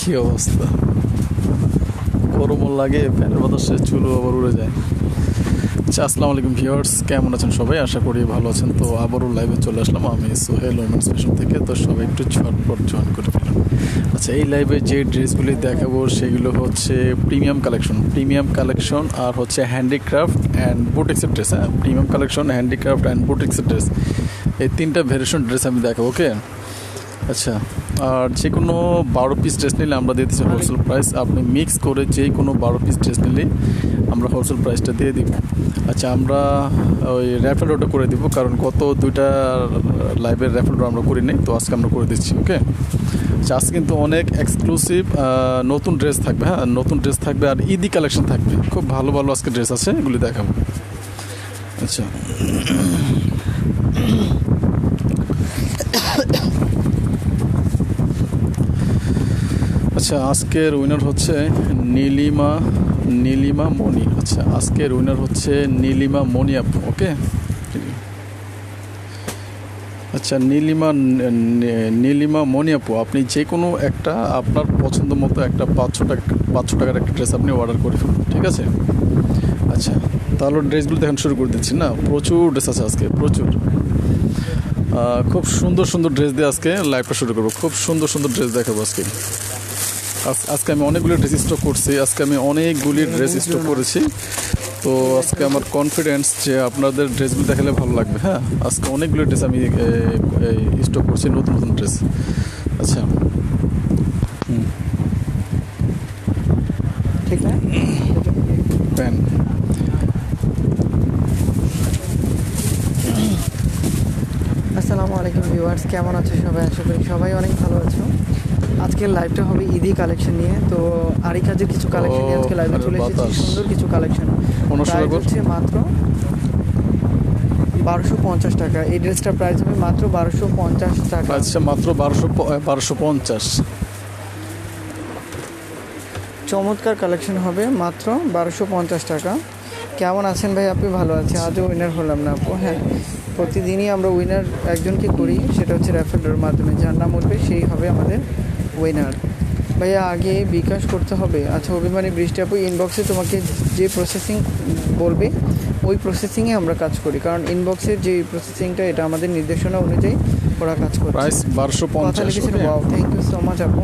কি অবস্থা, গরমও লাগে, ফ্যানের বাতাসে চুলও আবার উড়ে যায়। আচ্ছা, আসসালামু আলাইকুম ভিউয়ার্স, কেমন আছেন সবাই? আশা করি ভালো আছেন। তো আবারও লাইভে চলে আসলাম আমি সোহেল ওমেন্স ফ্যাশন থেকে। তো সবাই একটু ঝটপট জয়েন করে ফেলাম। আচ্ছা, এই লাইভে যে ড্রেসগুলি দেখাবো সেগুলো হচ্ছে প্রিমিয়াম কালেকশন আর হচ্ছে হ্যান্ডিক্রাফট অ্যান্ড বুটিক্সের ড্রেস। হ্যাঁ, প্রিমিয়াম কালেকশন, হ্যান্ডিক্রাফট অ্যান্ড বুটিক্সের ড্রেস, এই তিনটা ভেরিয়েশন ড্রেস আমি দেখাবো। ওকে, আচ্ছা, আর যে কোনো 12 পিস ড্রেস নিলে আমরা দিয়ে দিচ্ছি হোলসেল প্রাইস। আপনি মিক্স করে যে কোনো 12 পিস ড্রেস নিলে আমরা হোলসেল প্রাইসটা দিয়ে দিব। আচ্ছা, আমরা ওই র্যাফেল ড্রটা করে দিব, কারণ গত দুইটা লাইভের র্যাফেল ড্র আমরা করি নাই, তো আজকে আমরা করে দিচ্ছি। ওকে, আচ্ছা, আজকে কিন্তু অনেক এক্সক্লুসিভ নতুন ড্রেস থাকবে। হ্যাঁ, নতুন ড্রেস থাকবে আর ঈদি কালেকশন থাকবে। খুব ভালো ভালো আজকে ড্রেস আছে, এগুলি দেখাবো। আচ্ছা, আচ্ছা, আজকের উইনার হচ্ছে নীলিমা মণি। আচ্ছা, আজকের উইনার হচ্ছে নীলিমা মণি আপু। ওকে, আচ্ছা, নীলিমা মণি আপু, আপনি যে কোনো একটা আপনার পছন্দ মতো একটা 500 টাকার একটা ড্রেস আপনি অর্ডার করে ফেলুন, ঠিক আছে? আচ্ছা, তাহলে ড্রেসগুলো দেখেন শুরু করে দিচ্ছি। না, প্রচুর ড্রেস আছে আজকে, প্রচুর। খুব সুন্দর সুন্দর ড্রেস দিয়ে আজকে লাইভটা শুরু করবো। খুব সুন্দর সুন্দর ড্রেস দেখাবো আজকে। আজকে আমি অনেকগুলি ড্রেস স্টক করছি। তো আজকে আমার কনফিডেন্স যে আপনাদের ড্রেসগুলো দেখালে ভালো লাগবে। হ্যাঁ, আজকে অনেকগুলো ড্রেস আমি স্টক করছি, নতুন নতুন ড্রেস। আচ্ছা, ঠিক না? প্যান, আসসালামু আলাইকুম ভিউয়ার্স, কেমন আছো সবাই? আশা করি সবাই অনেক ভালো আছো। আজকের লাইভটা হবে ঈদি কালেকশন নিয়ে। তো আরি কাজের কিছু কালেকশন নিয়ে আজকে লাইভে চলে এসেছি। সুন্দর কিছু কালেকশন, প্রাইস হচ্ছে মাত্র 1250 টাকা। এই ড্রেসটার প্রাইস হবে মাত্র 1250 টাকা। আচ্ছা, মাত্র 1250। চমৎকার কালেকশন হবে মাত্র 1250 টাকা। কেমন আছেন ভাই? আপনি ভালো আছে? আজও উইনার হলাম না আপু। হ্যাঁ, প্রতিদিনই আমরা উইনার একজনকে করি, সেটা হচ্ছে র্যাফেল ড্রর মাধ্যমে। যার নাম উঠবে সেই হবে আমাদের উইনার। ভাইয়া আগে বিকাশ করতে হবে। আচ্ছা, অভিমানী বৃষ্টি আপু, ইনবক্সে তোমাকে যে প্রসেসিং বলবে ওই প্রসেসিংয়ে আমরা কাজ করি, কারণ ইনবক্সের যে প্রসেসিংটা এটা আমাদের নির্দেশনা অনুযায়ী ওরা কাজ করে। Price 1250। Wow, thank you so much আপু।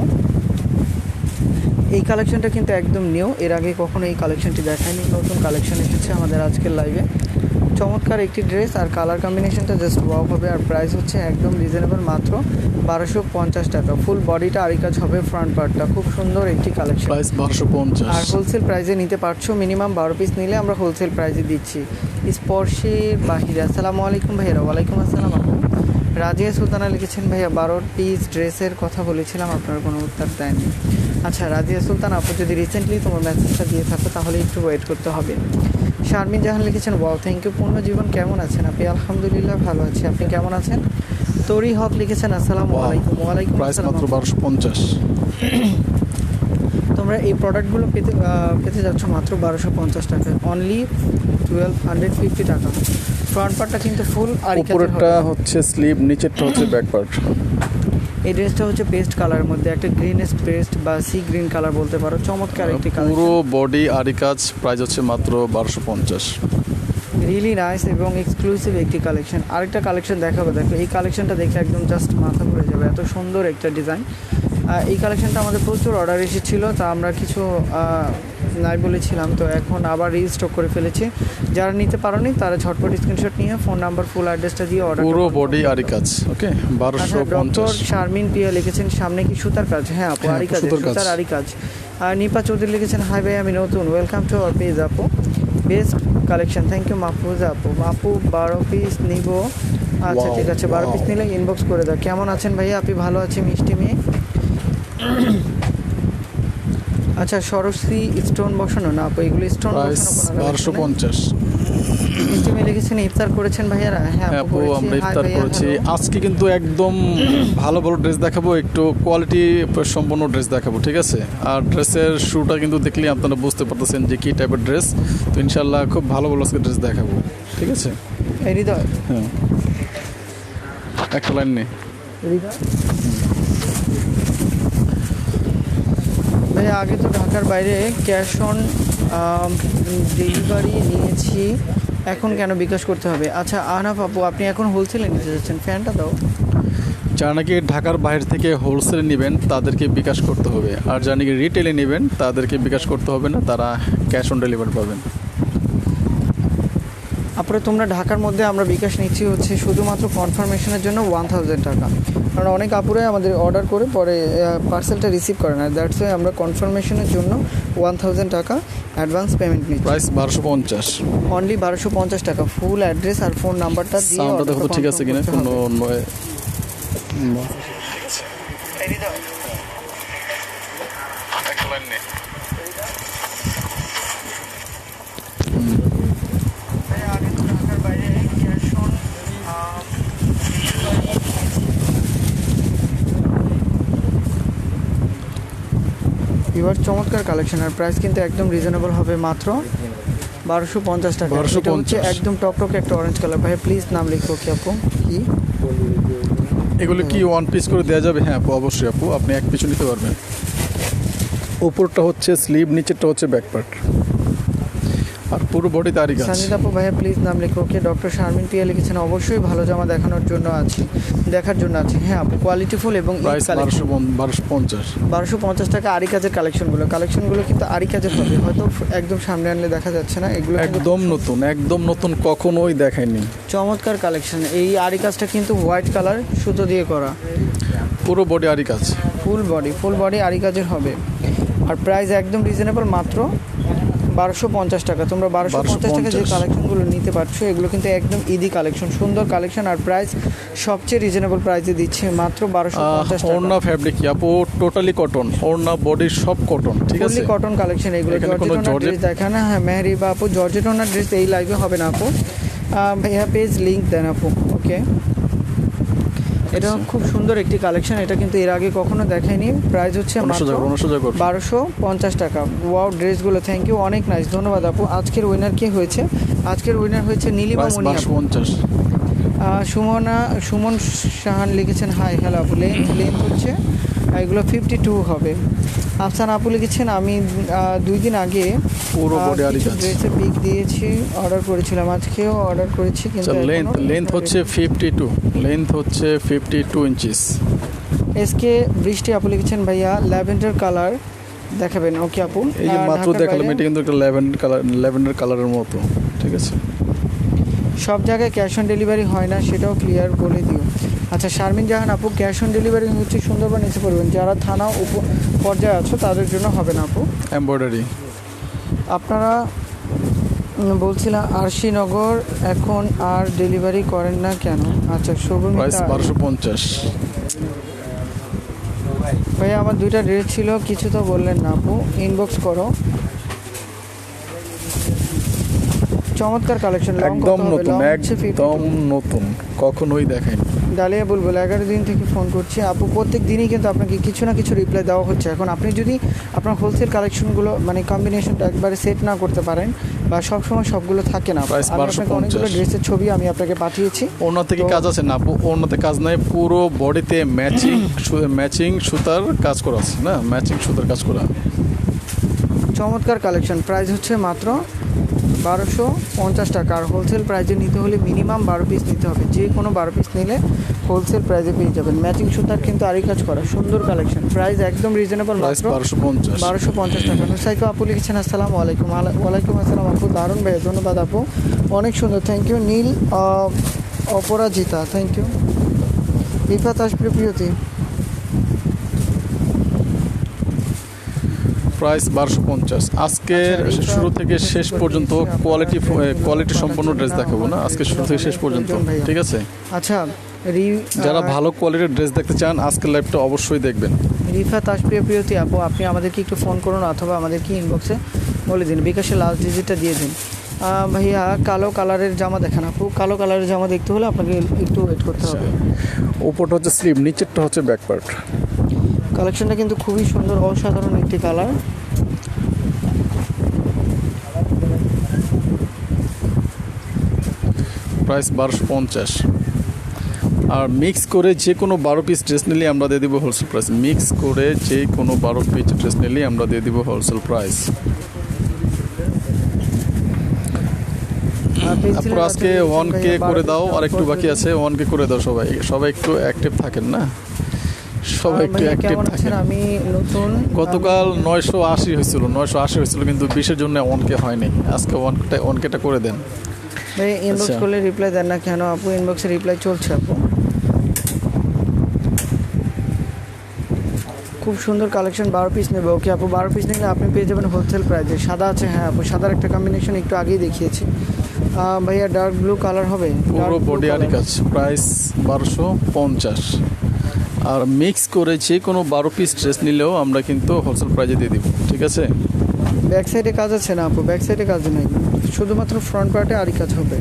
এই কালেকশনটা কিন্তু একদম নিউ, এর আগে কখনো এই কালেকশনটি দেখায়নি। নতুন কালেকশন এসেছে আমাদের আজকের লাইভে। চমৎকার একটি ড্রেস, আর কালার কম্বিনেশনটা জাস্ট ওয়াও হবে। আর প্রাইস হচ্ছে একদম রিজনেবল, মাত্র 1250 টাকা। ফুল বডিটা আরি কাজ হবে, ফ্রন্ট পার্টটা খুব সুন্দর একটি কালেকশন, প্রাইস 1250। আর হোলসেল প্রাইসে নিতে পারছো। মিনিমাম 12 পিস নিলে আমরা হোলসেল প্রাইসে দিচ্ছি। স্পর্শের বাহিরে, আসসালামু আলাইকুম ভাইয়া। ওয়ালাইকুম আসসালাম আপু। রাজিয়া সুলতানা লিখেছেন, ভাইয়া 12 পিস ড্রেসের কথা বলেছিলাম, আপনার কোনো উত্তর দেয়নি। আচ্ছা, রাজিয়া সুলতান আপু, যদি রিসেন্টলি তোমার মেসেজটা দিয়ে থাকো তাহলে একটু ওয়েট করতে হবে। শারমিন জাহান লিখেছেন, ওয়াও, থ্যাংক ইউ। পূর্ণজীবন কেমন আছেন আপনি? আলহামদুলিল্লাহ ভালো আছি, আপনি কেমন আছেন? তরি হক লিখেছেন, আসসালামু আলাইকুম। ওয়ালাইকুম আসসালাম। মাত্র 1250। তোমরা এই প্রোডাক্টগুলো পেতে যাচ্ছ মাত্র 1250 টাকায়, অনলি 1250 টাকা। ফ্রন্ট পার্টটা কিন্তু ফুল, আর উপরেরটা হচ্ছে স্লিভ, নিচেরটা হচ্ছে ব্যাক পার্ট। এই ড্রেসটা হচ্ছে পেস্ট কালারের মধ্যে, একটা গ্রিনেস পেস্ট বা সি গ্রিন কালার বলতে পারো। চমৎকার একটি কালার, পুরো বডি আরি কাজ। প্রাইস হচ্ছে মাত্র 1250। রিয়েলি নাইস এবং এক্সক্লুসিভ একটি কালেকশন। আরেকটা কালেকশন দেখাবো, দেখো এই কালেকশনটা দেখে একদম জাস্ট মাথা ঘুরে যাবে, এত সুন্দর একটা ডিজাইন। এই কালেকশনটা আমাদের প্রচুর অর্ডার এসেছিলো, তা আমরা কিছু নাই বলেছিলাম, তো এখন আবার রিস্টক করে ফেলেছি। যারা নিতে পারোনি তারা ঝটপট স্ক্রিনশট নিয়ে ফোন নাম্বার, ফুল অ্যাড্রেসটা দিয়ে অর্ডার। পুরো বডি আরি কাজ। ওকে, 1250। ডক্টর শারমিন পিয়া লিখেছেন, সামনে কি সুতার কাজ? হ্যাঁ আপু, আরি কাজ, সুতার আরি কাজ। আর নিপা চৌধুরী লিখেছেন, হাই ভাই, আমি নতুন, ওয়েলকাম টু আওয়ার পেজ আপু, best collection, thank you Mahfuza আপু। 12 পিস নিব। আচ্ছা, ঠিক আছে, 12 পিস নিলে ইনবক্স করে দাও। কেমন আছেন ভাইয়া? আপনি ভালো আছি মিষ্টি মেয়ে। আচ্ছা, সরস্বতী স্টোন বসানো না আপু, এগুলো স্টোন বসানো। 1250। মিষ্টি মেয়ে লিখেছেন, ইফতার করেছেন ভাইয়ারা? হ্যাঁ আপু, আমরা ইফতার করেছি। আজকে কিন্তু একদম ভালো ভালো ড্রেস দেখাবো, একটু কোয়ালিটি সম্পন্ন ড্রেস দেখাবো, ঠিক আছে? আর ড্রেসের শুটা কিন্তু দেখলে আপনারা বুঝতে পারতেছেন যে কী টাইপের ড্রেস। তো ইনশাল্লাহ খুব ভালো ভালো আজকে ড্রেস দেখাবো, ঠিক আছে? হৃদয়, হ্যাঁ, একটা লাইন নেই। হৃদয়, ভাই আগে তো ঢাকার বাইরে ক্যাশ অন ডেলিভারি নিয়েছি, এখন কেন বিকাশ করতে হবে? আচ্ছা আহনাফ আপু, আপনি এখন হোলসেলে নিতে যাচ্ছেন, ফ্যানটা দাও। যারা নাকি ঢাকার বাইরে থেকে হোলসেলে নেবেন তাদেরকে বিকাশ করতে হবে, আর যারা নাকি রিটেলে নেবেন তাদেরকে বিকাশ করতে হবে না, তারা ক্যাশ অন ডেলিভারি পাবেন। তারপরে তোমরা ঢাকার মধ্যে আমরা বিকাশ নিচ্ছি হচ্ছে শুধুমাত্র কনফার্মেশনের জন্য 1000 টাকা, কারণ অনেক আপুরাই আমাদের অর্ডার করে পরে পার্সেলটা রিসিভ করে না, দ্যাটস ওয়াই আমরা কনফার্মেশনের জন্য 1000 টাকা অ্যাডভান্স পেমেন্ট নিচ্ছি। প্রাইস 1250। অনলি 1250 টাকা। ফুল অ্যাড্রেস আর ফোন নাম্বারটা দিয়ে সাউন্ডটা দেখো তো ঠিক আছে কিনা, কোনো এবার চমৎকার কালেকশন, আর প্রাইস কিন্তু একদম রিজনেবল হবে, মাত্র 1250 টাকা। এটা হচ্ছে একদম টকটকে একটা অরেঞ্জ কালার। ভাই প্লিজ নাম লিখো কি আপু, কি এগুলো কি ওয়ান পিস করে দেওয়া যাবে? হ্যাঁ আপু, অবশ্যই আপু, আপনি এক পিছু নিতে পারবেন। উপরটা হচ্ছে স্লিভ, নিচেরটা হচ্ছে ব্যাক পার্ট, আর পুরো বডিতে আরি কাজ। সানিদ আপু ভাইয়া প্লিজ নাম লিখো। ওকে, ডক্টর শারমিন পিয়া লিখেছেন অবশ্যই ভালো জামা দেখানোর জন্য আছি, দেখার জন্য আছে। হ্যাঁ আপু, কোয়ালিটিফুল এবং প্রাইস 1250। 1250 টাকা। আরি কাজের কালেকশনগুলো কিন্তু আরি কাজের হবে, হয়তো একদম সামনে আনলে দেখা যাচ্ছে না, এগুলো একদম নতুন কখনোই দেখায়নি। চমৎকার কালেকশন। এই আরি কাজটা কিন্তু হোয়াইট কালার সুতো দিয়ে করা, পুরো বডি আরি কাজ, ফুল বডি আরি কাজের হবে, আর প্রাইস একদম রিজনেবল, মাত্র 1250 টাকা। তোমরা 1250 টাকা যে কালেকশনগুলো নিতে পারছো এগুলো কিন্তু একদম ঈদি কালেকশন, সুন্দর কালেকশন, আর প্রাইস সবচেয়ে রিজনেবল প্রাইসে দিচ্ছে, মাত্র 1250 টাকা। ওড়না ফ্যাব্রিক কি আপু? টোটালি কটন, ওড়না বডির সব কটন, ঠিক আছে? ফুললি কটন কালেকশন এগুলো। জর্জেট ড্রেস দেখা না? হ্যাঁ মেহেরি বা আপু, জর্জেট ওনার ড্রেস এই লাইভে হবে না আপু, ভাইয়া পেজ লিংক দেন আপু। ওকে, এটা খুব সুন্দর একটি কালেকশন, এটা কিন্তু এর আগে কখনো দেখাইনি। প্রাইস হচ্ছে মাত্র 1250 টাকা। ওয়াও ড্রেসগুলো, থ্যাংক ইউ, অনেক নাইস, ধন্যবাদ আপু। আজকের উইনার কে হয়েছে? আজকের উইনার হয়েছে নীলিমা মনি আপু। 1250। সুমন শাহান লিখেছেন হাই হ্যালো আপু, লেন্থ হচ্ছে এগুলো 52 হবে। আফসান আপু লিখেছেন আমি 2 দিন আগে পুরো বডি আরি কাজ, ড্রেসের পিক দিয়েছি, অর্ডার করেছিলাম, আজকেও অর্ডার করেছি, কিন্তু লেন্থ হচ্ছে 52, লেন্থ হচ্ছে 52 ইঞ্চিস। এসকে বৃষ্টি আপু লিখেছেন ভাইয়া ল্যাভেন্ডার কালার দেখাবেন। ওকে আপু, এই যে মাত্র দেখালাম, এটা কিন্তু একটা ল্যাভেন্ডার কালারের মতো, ঠিক আছে? সব জায়গায় ক্যাশ অন ডেলিভারি হয় না, সেটাও ক্লিয়ার বলে দিও। আচ্ছা শারমিন জাহান আপু, ক্যাশ অন ডেলিভারি হচ্ছে সুন্দরবন এসে পড়বেন, যারা থানা পর্যায়ে আছো তাদের জন্য হবে না আপু। এমব্রয়ডারি আপনারা বলছিলাম আরশিনগর এখন আর ডেলিভারি করেন না কেন? আচ্ছা প্রাইস 1250। ভাইয়া আমার 2টা ড্রেস ছিল, কিছু তো বললেন না আপু, ইনবক্স করো। চমৎকার কালেকশন, একদম নতুন কখনোই দেখায়নি। ডালিয়া বুলবুল 11 দিন থেকে ফোন করছি আপু, প্রত্যেক দিনই কিন্তু আপনাকে কিছু না কিছু রিপ্লাই দেওয়া হচ্ছে। এখন আপনি যদি আপনার হোলসেল কালেকশনগুলো মানে কম্বিনেশনটা একবারে সেট না করতে পারেন বা সবসময় সবগুলো থাকে না, আমি আপনাকে অনেকগুলো ড্রেসের ছবি আমি আপনাকে পাঠিয়েছি। ওড়না থেকে কাজ আছে না আপু? ওড়নাতে কাজ নাই, পুরো বডিতে ম্যাচিং সুতার কাজ করা আছে, না ম্যাচিং সুতার কাজ করা। চমৎকার কালেকশন, প্রাইস হচ্ছে মাত্র 1250 টাকা। আর হোলসেল প্রাইজে নিতে হলে মিনিমাম 12 পিস নিতে হবে, যে কোনো 12 পিস নিলে হোলসেল প্রাইজে পেয়ে যাবেন। ম্যাচিং সুতার কিন্তু আরি কাজ করা, সুন্দর কালেকশন, প্রাইস একদম রিজনেবল, মাত্র 1250 টাকা। নুসাইকো আপু লিখেছেন আসসালামু আলাইকুম। ওয়ালাইকুম আসসালাম আপু, দারুণ ভাইয়া, ধন্যবাদ আপু, অনেক সুন্দর, thank you. Nil Aparajita, thank you. Rifat আসবে প্রিয়তি, প্রাইস 1250। আজকের শুরু থেকে শেষ পর্যন্ত কোয়ালিটি সম্পন্ন ড্রেস দেখাবো না, আজকে শুরু থেকে শেষ পর্যন্ত, ঠিক আছে? আচ্ছা যারা ভালো কোয়ালিটির ড্রেস দেখতে চান আজকের লাইভটা অবশ্যই দেখবেন। রিফাত আসবে প্রিয়তি আপু, আপনি আমাদেরকে একটু ফোন করুন অথবা আমাদেরকে ইনবক্সে বলে দিন, বিকাশে লাস্ট ডিজিটটা দিয়ে দিন। ভাইয়া কালো কালারের জামা দেখান আপু, কালো কালারের জামা দেখতে হলে আপনাকে একটু ওয়েট করতে হবে। উপরটা হচ্ছে স্লিভ, নিচেরটা হচ্ছে ব্যাক পার্ট। কালেকশনটা কিন্তু খুবই সুন্দর, অসাধারণ একটি কালার। প্রাইস 1250। আর মিক্স করে যে কোনো 12 পিস ড্রেস নিলে আমরা দিয়ে দিব হোলসেল প্রাইস। মিক্স করে যে কোনো 12 পিস ড্রেস নিলে আমরা দিয়ে দিব হোলসেল প্রাইস। তারপর আজকে 1K করে দাও, আর একটু বাকি আছে, 1K করে দাও। সবাই সবাই একটু অ্যাক্টিভ থাকেন না, সবাই একটু অ্যাক্টিভ থাকেন। আমি নতুন গতকাল 980 হয়েছিল কিন্তু 20-এর জন্য 1K হয়নি। আজকে 1Kটা করে দেন ভাই। ইনবক্স আচ্ছা। করলে রিপ্লাই দেন না কেন আপু? ইনবক্সে রিপ্লাই চলছে আপু। খুব সুন্দর কালেকশন, 12 পিস নেবে। ওকে আপু, 12 পিস নিলে আপনি পেয়ে যাবেন হোলসেল প্রাইসে। সাদা আছে, হ্যাঁ আপু, সাদার একটা কম্বিনেশন একটু আগেই দেখিয়েছি। ভাইয়া ডার্ক ব্লু কালার হবে, পুরো বডি আরি কাজ, প্রাইস 1250। আর মিক্স করে যে কোনো 12 পিস ড্রেস নিলেও আমরা কিন্তু হোলসেল প্রাইজে দিয়ে দিব, ঠিক আছে? ব্যাক সাইডে কাজ আছে না আপু? ব্যাক সাইডে কাজ নেই, শুধুমাত্র ফ্রন্ট পার্টে আরি কাজ হবে।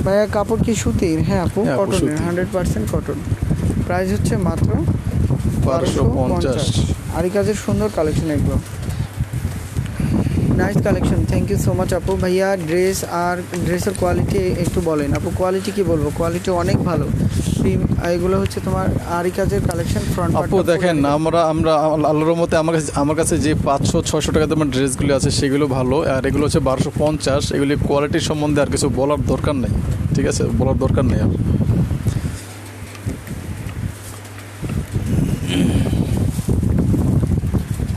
ভাইয়া কাপড় কি সুতির? হ্যাঁ আপু, হ্যাঁ আপু, কটনের, সুতির। 100% কটন। প্রাইস হচ্ছে মাত্র 1250। আরি কাজের সুন্দর কালেকশন এগুলো, nice collection. Thank you so much আপু। ভাইয়া ড্রেস আর ড্রেসের কোয়ালিটি একটু বলেন আপু। কোয়ালিটি কি বলবো, কোয়ালিটি অনেক ভালো। এগুলো হচ্ছে তোমার আরি কাজের কালেকশন। ফ্রন্ট আপু দেখেন, আমরা আল্লাহর রহমতে আমার কাছে যে 500-600 টাকা দামের ড্রেসগুলো আছে সেগুলো ভালো, আর এগুলো হচ্ছে 1250। এগুলি কোয়ালিটির সম্বন্ধে আর কিছু বলার দরকার নেই, ঠিক আছে? বলার দরকার নেই আর।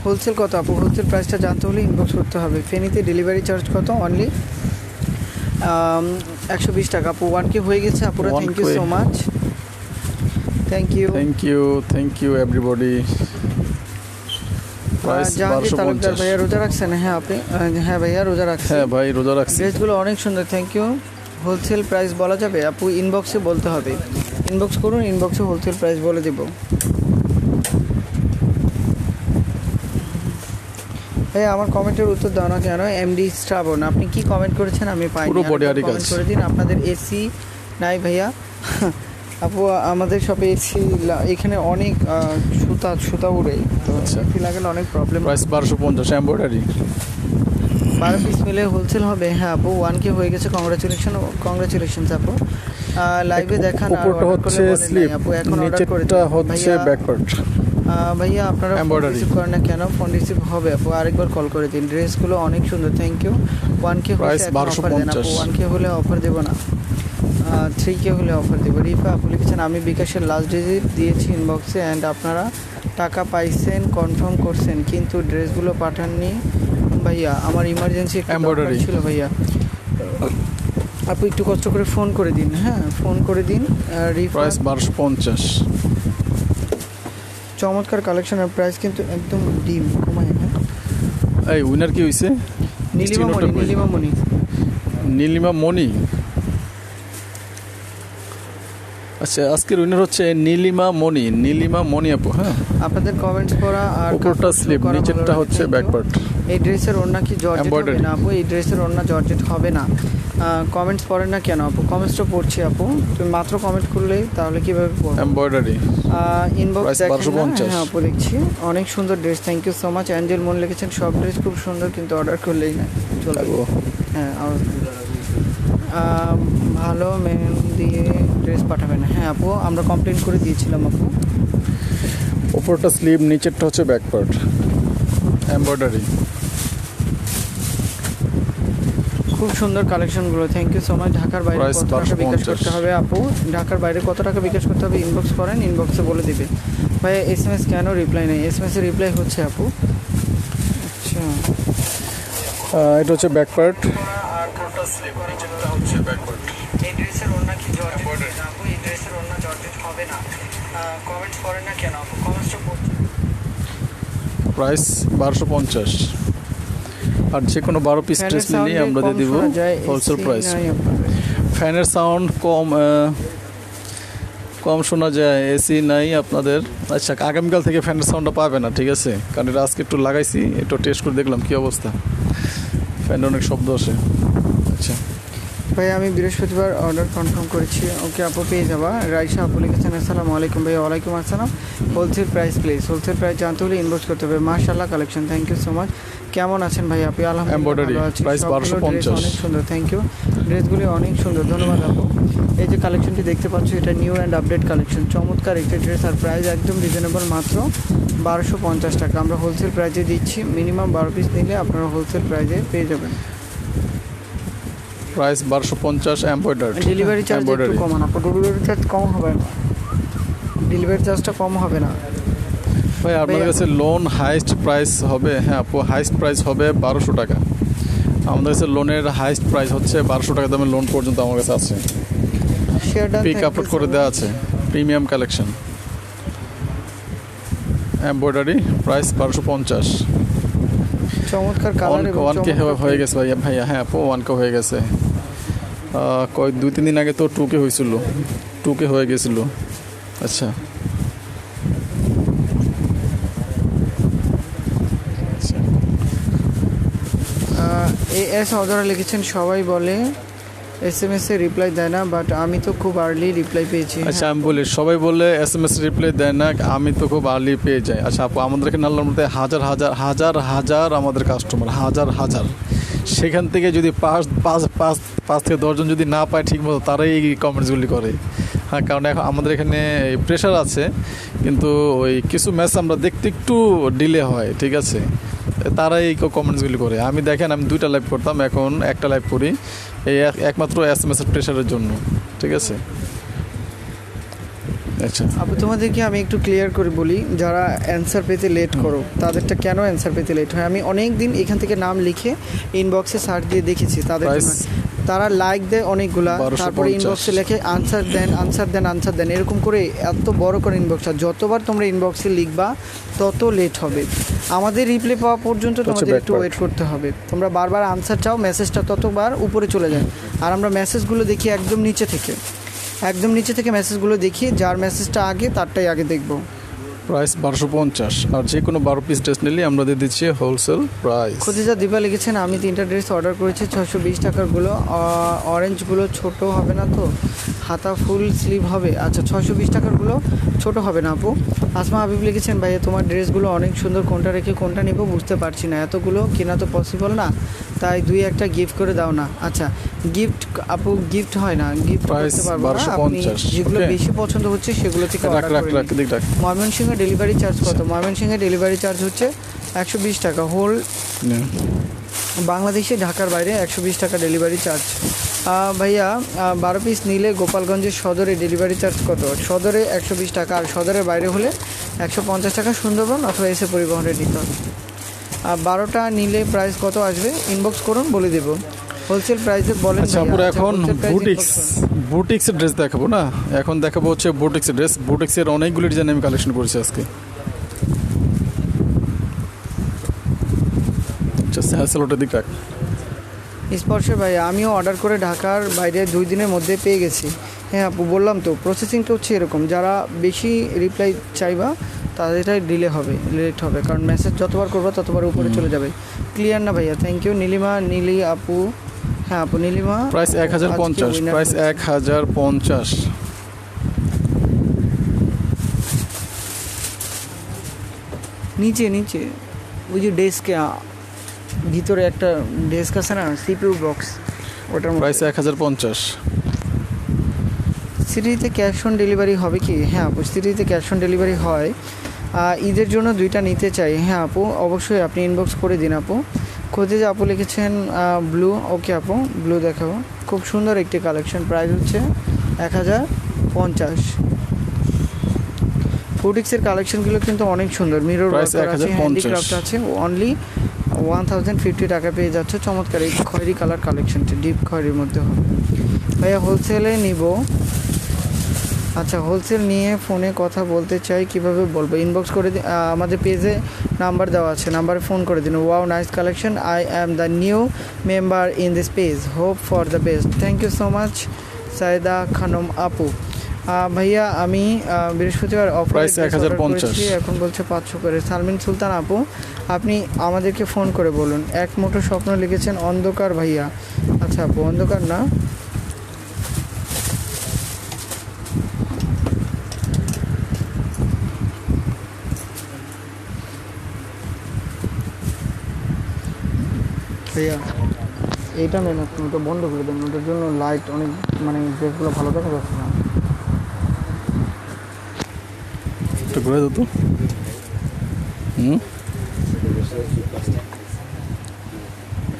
হোলসেল কত আপু? হোলসেল প্রাইসটা জানতে হলে ইনবক্স করতে হবে। ফেনীতে ডেলিভারি চার্জ কত? অনলি 120 টাকা আপু। 1K হয়ে গেছে আপুরা, thank you so much. Thank you everybody. Price Jahangir Talukdar 1250। ভাইয়া রোজা রাখছেন? হ্যাঁ আপনি? হ্যাঁ ভাইয়া রোজা রাখছেন। হ্যাঁ ভাই, রোজা রাখছি। ড্রেসগুলো অনেক সুন্দর, থ্যাংক ইউ। হোলসেল প্রাইস বলা যাবে আপু? ইনবক্সে বলতে হবে, ইনবক্স করুন, ইনবক্সে হোলসেল প্রাইস বলে দেব। ভাই আমার কমেন্টের উত্তর দাও না কেন? এমডি শ্রাবণ, আপনি কি কমেন্ট করেছেন আমি পাইনি। পুরো body আরি কমেন্ট কাজ। করে দিন। আপনাদের এসি নাই ভাইয়া? আপু আমাদের শপে এসি, এখানে অনেক সুতা উড়ে, তো আচ্ছা। এসি লাগালে অনেক প্রবলেম। Price 1250 embroidery. 12 পিস মিলে হোলসেল হবে। হ্যাঁ আপু, 1K হয়ে গেছে, কংগ্রাচুলেশন আপু। লাইভে দেখান। আর উপরটা order করলে হচ্ছে বলেন নাই স্লিপ, আপু, এখন অর্ডার করে দিন। নিচেরটা হচ্ছে ভাইয়া, ব্যাক পার্ট। ভাইয়া আপনারা ফোন Embroidery। রিসিভ করেন না কেন? ফোন রিসিভ হবে আপু, আরেকবার কল করে দিন। ড্রেসগুলো অনেক সুন্দর, থ্যাংক ইউ। 1K হলে Price এখন অফার দেন আপু। 1250। 1K হলে অফার দেবো না, 3K হলে অফার দেবো। রিফা আপু লিখেছেন, আমি বিকাশের লাস্ট ডিজিট দিয়েছি ইনবক্সে, অ্যান্ড আপনারা টাকা পাইছেন, কনফার্ম করছেন, কিন্তু ড্রেসগুলো পাঠাননি ভাইয়া। আমার ইমার্জেন্সি Embroidery। ছিল ভাইয়া। আপু একটু কষ্ট করে ফোন করে দিন, হ্যাঁ ফোন করে দিন। রিফা, প্রাইস 1250। চমৎকার কালেকশনের প্রাইস কিন্তু একদম ডিম কমায়। হ্যাঁ এই উইনার কি হইছে? নীলিমা মণি। আচ্ছা, আজকের উইনার হচ্ছে নীলিমা মণি আপু। হ্যাঁ, আপনাদের কমেন্টস পড়া আর উপরটা স্লিপ, নিচেরটা হচ্ছে ব্যাক পার্ট। এই ড্রেসের ওড়না কি জর্জেট হবে Embroidery। না আপু? এই ড্রেসের ওড়না জর্জেট হবে না। কমেন্টস পড়েন না কেন আপু? কমেন্টসটা পড়ছি আপু, তুমি মাত্র কমেন্ট করলেই তাহলে কিভাবে পড়বো? এমব্রয়ডারি। ইনবক্স Price দেখেন না? 1250। হ্যাঁ আপু দেখছি, অনেক সুন্দর dress, thank you so much. Angel Mon লিখেছেন, সব ড্রেস খুব সুন্দর কিন্তু অর্ডার করলেই না চলবে। হ্যাঁ ভালো মেন দিয়ে ড্রেস পাঠাবেন। হ্যাঁ আপু, আমরা কমপ্লেন করে দিয়েছিলাম আপু। উপরটা স্লিভ, নিচেরটা হচ্ছে ব্যাক পার্ট, এমব্রয়ডারি। খুব সুন্দর কালেকশনগুলো, থ্যাংক ইউ সো মাচ। ঢাকার বাইরে Price কত টাকা বিকাশ 1250। করতে হবে আপু? ঢাকার বাইরে কত টাকা বিকাশ করতে হবে? ইনবক্স করেন, ইনবক্সে বলে দিবে। ভাই SMS কেন রিপ্লাই নেই? SMS এর রিপ্লাই হচ্ছে আপু। আচ্ছা, এটা হচ্ছে ব্যাক পার্ট। এই ড্রেসের ওড়না কি জর্জেট আপু? এই ড্রেসের ওড়না জর্জেট হবে না। কমেন্টস করেন না কেন আপু? কমেন্টসটা পড়ছি। প্রাইস 1250। আর যে কোনো 12 পিস ড্রেস নিলেই আমরা দিয়ে দিব হোলসেল প্রাইস। ফ্যানের সাউন্ড কম শোনা যায়, এসি নাই আপনাদের। আচ্ছা, আগামীকাল থেকে ফ্যানের সাউন্ডটা পাবে না, ঠিক আছে? কারণ এটা আজকে একটু লাগাইছি, একটু টেস্ট করে দেখলাম কী অবস্থা। ফ্যানের অনেক শব্দ আসে। আচ্ছা, ভাই আমি বৃহস্পতিবার অর্ডার কনফার্ম করেছি, ওকে আপু পেয়ে যাবা। রাইসা আপু লিখেছেন আসসালামু আলাইকুম ভাই। ওয়ালাইকুম আসসালাম। Wholesale price please, wholesale price জানতে হলে ইনবক্স করতে হবে। মাশাআল্লাহ collection, thank you so much. কেমন আছেন ভাই আপনি? আলহামদুলিল্লাহ Embroidery, ভালো আছি। price সবগুলো ড্রেস 1250 অনেক সুন্দর, থ্যাংক ইউ। ড্রেসগুলি অনেক সুন্দর, ধন্যবাদ আপু। এই যে কালেকশনটি দেখতে পাচ্ছ, এটা নিউ অ্যান্ড আপডেট কালেকশন, চমৎকার একটি ড্রেস। আর প্রাইস একদম রিজনেবল, মাত্র 1250 টাকা। আমরা হোলসেল প্রাইজে দিচ্ছি, মিনিমাম 12 পিস নিলে আপনারা হোলসেল প্রাইজে পেয়ে যাবেন। Price 1250 embroidery. ডেলিভারি চার্জ একটু কমান আপু, ডেলিভারি চার্জ কম হবে না, ডেলিভারি চার্জটা কম হবে না ভাই আপনাদের কাছে লোন হাইস্ট প্রাইস হবে? হ্যাঁ আপু, হাইস্ট প্রাইস হবে 1200 টাকা। আমাদের কাছে লোনের হাইস্ট প্রাইস হচ্ছে 1200 টাকা দামের লোন পর্যন্ত আমার কাছে আছে। পিক আপলোড করে দেওয়া আছে, প্রিমিয়াম কালেকশন এমব্রয়ডারি, প্রাইস 1250। চমৎকার কালার এবং 1K হয়ে গেছে ভাইয়া। হ্যাঁ আপু 1K হয়ে গেছে। কয়েক 2-3 দিন আগে তো 2K হয়েছিল, 2K হয়ে গেছিলো। আচ্ছা এস অর্ডার লিখেছেন, সবাই বলে SMS এ রিপ্লাই দেয় না, বাট আমি তো খুব আর্লি রিপ্লাই পেয়েছি। আচ্ছা আমি বলি, সবাই বলে SMS রিপ্লাই দেয় না, আমি তো খুব আর্লি পেয়ে যাই। আচ্ছা আপু, আমাদের এখানে আল্লাহর মধ্যে হাজার হাজার হাজার হাজার আমাদের কাস্টমার, হাজার হাজার। সেখান থেকে যদি পাঁচ থেকে 10 জন যদি না পায় ঠিকমতো, তারাই এই কমেন্টসগুলি করে। হ্যাঁ, কারণ এখন আমাদের এখানে প্রেশার আছে, কিন্তু ওই কিছু ম্যাচ আমরা দেখতে একটু ডিলে হয়, ঠিক আছে, তারাই এই কমেন্টসগুলি করে। আমি দেখেন, আমি 2টা লাইভ করতাম, এখন একটা লাইভ করি, এই একমাত্র SMS এর প্রেশারের জন্য, ঠিক আছে। আচ্ছা আপু তোমাদেরকে আমি একটু ক্লিয়ার করে বলি, যারা অ্যান্সার পেতে লেট করো তাদেরটা কেন অ্যান্সার পেতে লেট হয়। আমি অনেক দিন এখান থেকে নাম লিখে ইনবক্সে সার্চ দিয়ে দেখেছি তাদের জন্য। তারা লাইক দেয় অনেকগুলা, তারপরে ইনবক্সে লেখে আনসার দেন, এরকম করে এত বড় করে ইনবক্স। আর যতবার তোমরা ইনবক্সে লিখবা তত লেট হবে। আমাদের রিপ্লাই পাওয়া পর্যন্ত তোমাদের একটু ওয়েট করতে হবে। তোমরা বারবার আনসার চাও, মেসেজটা ততবার উপরে চলে যায়। আর আমরা মেসেজগুলো দেখি একদম নিচে থেকে মেসেজগুলো দেখি, যার মেসেজটা আগে তারটাই আগে দেখব। প্রাইস 1250, আর যে কোনো 12 পিস ড্রেস নিলে আমরা দিয়ে দিচ্ছি হোলসেল প্রাইস। খদিজা দিবা লিখেছেন, আমি 3টা ড্রেস অর্ডার করেছি, 620 টাকারগুলো। অরেঞ্জগুলো ছোট হবে না তো? হাতা ফুল স্লিভ হবে। আচ্ছা 620 টাকারগুলো ছোট হবে না আপু। আসমা হাবিব লিখেছেন, ভাইয়া তোমার ড্রেসগুলো অনেক সুন্দর, কোনটা রেখে কোনটা নেব বুঝতে পারছি না, এতগুলো কেনা তো পসিবল না, তাই 2-1টা গিফট করে দাও না। আচ্ছা গিফট আপু, গিফট হয় না, গিফট করতে পারবো না। আপনি যেগুলো বেশি পছন্দ হচ্ছে সেগুলো থেকে অর্ডার করে। ময়মনসিংহে ডেলিভারি চার্জ কত? ময়মনসিংহে ডেলিভারি চার্জ হচ্ছে 120 টাকা। হোল বাংলাদেশে, ঢাকার বাইরে 120 টাকা ডেলিভারি চার্জ। ভাইয়া 12 পিস নিলে গোপালগঞ্জের সদরে ডেলিভারি চার্জ কত? সদরে 120 টাকা, আর সদরের বাইরে হলে 150 টাকা। সুন্দরবন অথবা এসে পরিবহনের নিতে হবে। 12টা নিলে প্রাইস কত আসবে? ইনবক্স করুন, বলে দেবো। হোলসেল প্রাইসে বলেন। আচ্ছা পুরো এখন বুটিক্সের ড্রেস দেখাবো না, এখন দেখাবো হচ্ছে বুটিক্সের ড্রেস। বুটিক্সের অনেকগুলো ডিজাইন আমি কালেকশন করেছি আজকে। স্যালোটের দিক রাখ। স্পর্শে ভাইয়া, আমিও অর্ডার করে ঢাকার বাইরে 2 দিনের মধ্যে পেয়ে গেছি। হ্যাঁ আপু বললাম তো, প্রসেসিংটা হচ্ছে এরকম, যারা বেশি রিপ্লাই চাইবা তাদেরটাই লেট হবে, কারণ মেসেজ যতবার করবা ততবার উপরে চলে যাবে। ক্লিয়ার না ভাইয়া? Thank you. নীলি আপু, হ্যাঁ আপু নীলিমা। Price 1050, price 1050। নিচে ওই যে ডেস্কে ভিতরে একটা ডেস্ক আছে না, CPU বক্স, ওটার প্রাইস 1050। সিটিতে ক্যাশ অন ডেলিভারি হবে কি? হ্যাঁ আপু, সিটিতে ক্যাশ অন ডেলিভারি হয়। ঈদের জন্য 2টা নিতে চাই। হ্যাঁ আপু অবশ্যই, আপনি ইনবক্স করে দিন আপু। খোঁজে আপু লিখেছেন ব্লু, ওকে আপু ব্লু দেখাবো, খুব সুন্দর একটি কালেকশন। প্রাইস হচ্ছে 1050। বুটিক্সের কালেকশনগুলো কিন্তু অনেক সুন্দর, মিরর ওয়ার্ক আছে, হ্যান্ডিক্রাফট আছে। অনলি 1050 টাকা পেয়ে যাচ্ছে। চমৎকার এই খয়েরি কালার কালেকশনটি, ডিপ খয়েরির মধ্যে হবে। ভাইয়া হোলসেলে নিব। আচ্ছা হোলসেল নিয়ে ফোনে কথা বলতে চাই, কিভাবে বলবো? ইনবক্স করে আমাদের পেজে নাম্বার দেওয়া আছে, নাম্বারে ফোন করে দিন। Wow nice collection, I am the new member in this page, hope for the best. Thank you so much Saida Khanam আপু। ভাইয়া আমি বৃহস্পতিবার প্রাইস 1050, এখন বলছে 500 করে। সালমিন সুলতান আপু, আপনি আমাদেরকে ফোন করে বলুন। এক মুঠো স্বপ্ন লিখেছেন অন্ধকার ভাইয়া। আচ্ছা আপু অন্ধকার না, ভাইয়া এইটা নেন আপনি, ওটা বন্ধ করে দেন, ওটার জন্য লাইট অনেক মানে ড্রেসগুলো ভালো দেখা যাচ্ছে না। এটা ঘুরে যেত।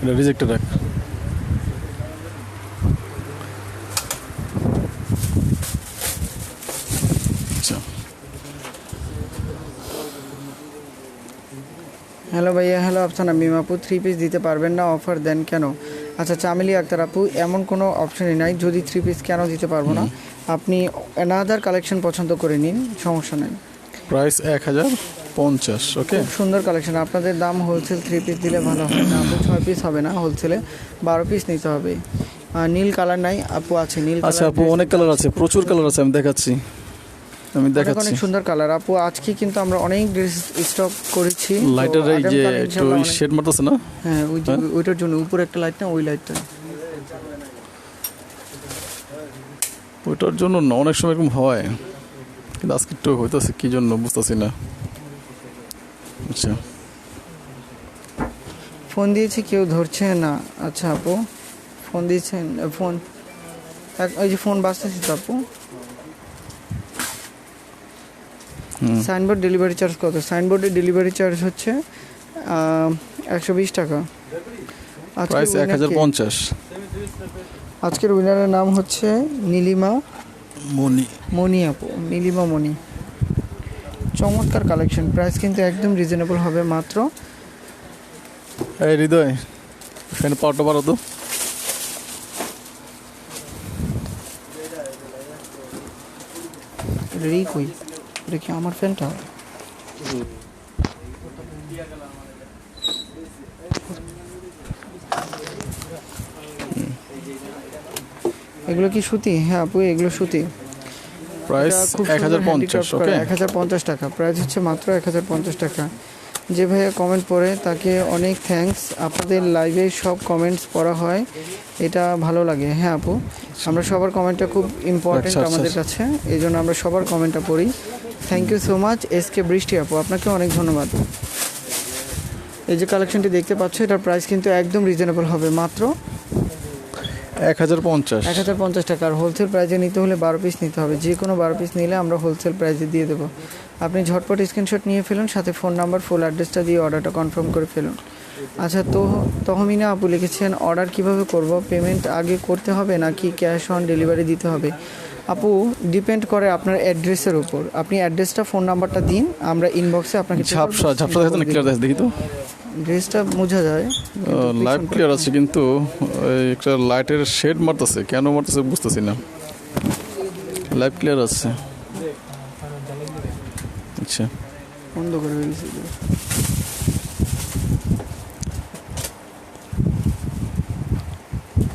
এটা রিজেক্টেড রাখ। আচ্ছা হ্যালো ভাইয়া, হ্যালো আফসানা মিম আপু, 3 পিস দিতে পারবেন না, অফার দেন কেন? আচ্ছা চামেলি আক্তার আপু, এমন কোনো অপশনই নাই যদি 3 পিস কেন দিতে পারবো না, আপনি অ্যানাদার কালেকশন পছন্দ করে নিন, সমস্যা নেই। প্রাইস 1050। ওকে, খুব সুন্দর কালেকশন। আপনাদের দাম হোলসেল 3 পিস দিলে ভালো হবে না আপু, 6 পিস হবে না, হোলসেলে 12 পিস নিতে হবে। নীল কালার নাই আপু, আছে নীল আচ্ছা আপু অনেক কালার আছে, প্রচুর কালার আছে, আমি দেখাচ্ছি। অনেক সুন্দর কালার আপু। আজকে কিন্তু আমরা অনেক ড্রেস স্টক করেছি। লাইটের এই যে একটু শেড মারতেছে না? হ্যাঁ ওইটার জন্য উপরে একটা লাইট না, ওই লাইটটা ওইটার জন্য না, অনেক সময় এরকম হয়, কিন্তু আজকে একটু হইতেছে কি জন্য বুঝতেছি না। আচ্ছা ফোন দিয়েছি কেউ ধরছে না। আচ্ছা আপু ফোন দিয়েছেন, ফোন ওই যে ফোন বাজতেছে তো আপু। সাইনবোর্ড ডেলিভারি চার্জ কত? সাইনবোর্ডের ডেলিভারি চার্জ হচ্ছে 120 টাকা। প্রাইস 1050। আজকের উইনারের নাম হচ্ছে নীলিমা মনি। মনি আপু, নীলিমা মনি। চমৎকার কালেকশন, প্রাইস কিন্তু একদম রিজনেবল হবে, মাত্র। এই হৃদয় ফ্যান পাওয়ারটা বাড়ো তো। কই এটা কি আমার ফ্যানটা? এগুলো কি সুতি? হ্যাঁ আপু এগুলো সুতি। প্রাইস 1050। ওকে 1050 টাকা, প্রাইস হচ্ছে মাত্র 1050 টাকা। যে ভাইয়া কমেন্ট পড়ে তাকে অনেক থ্যাঙ্কস। আপনাদের লাইভে সব কমেন্টস পড়া হয়, এটা ভালো লাগে। হ্যাঁ আপু, আমরা সবার কমেন্টটা খুব ইম্পর্টেন্ট আমাদের কাছে, এই জন্য আমরা সবার কমেন্টটা পড়ি। Thank you so much SK Brishti আপু, আপনাকে অনেক ধন্যবাদ। এই যে কালেকশনটি দেখতে পাচ্ছ, এটার প্রাইস কিন্তু একদম রিজনেবল হবে, মাত্র 1050 টাকা। আর হোলসেল প্রাইজে নিতে হলে 12 পিস নিতে হবে, যে কোনো 12 পিস নিলে আমরা হোলসেল প্রাইজে দিয়ে দেবো। আপনি ঝটপট স্ক্রিনশট নিয়ে ফেলুন, সাথে ফোন নাম্বার ফুল অ্যাড্রেসটা দিয়ে অর্ডারটা কনফার্ম করে ফেলুন। আচ্ছা তো তহমিনা আপু লিখেছেন অর্ডার কিভাবে করব, পেমেন্ট আগে করতে হবে নাকি ক্যাশ অন ডেলিভারি দিতে হবে? আপু ডিপেন্ড করে আপনার অ্যাড্রেসের উপর, আপনি অ্যাড্রেসটা ফোন নাম্বারটা দিন, আমরা ইনবক্সে আপনাকে ঝাপসা দেখেন না, ক্লিয়ার দেখি তো। ড্রেসটা বোঝা যায়, লাইট ক্লিয়ার আছে কিন্তু একটা লাইটের শেড মারতেছে, কেন মারতেছে বুঝতেছি না। লাইট ক্লিয়ার আছে। আচ্ছা বন্ধ করে ফেলেছি।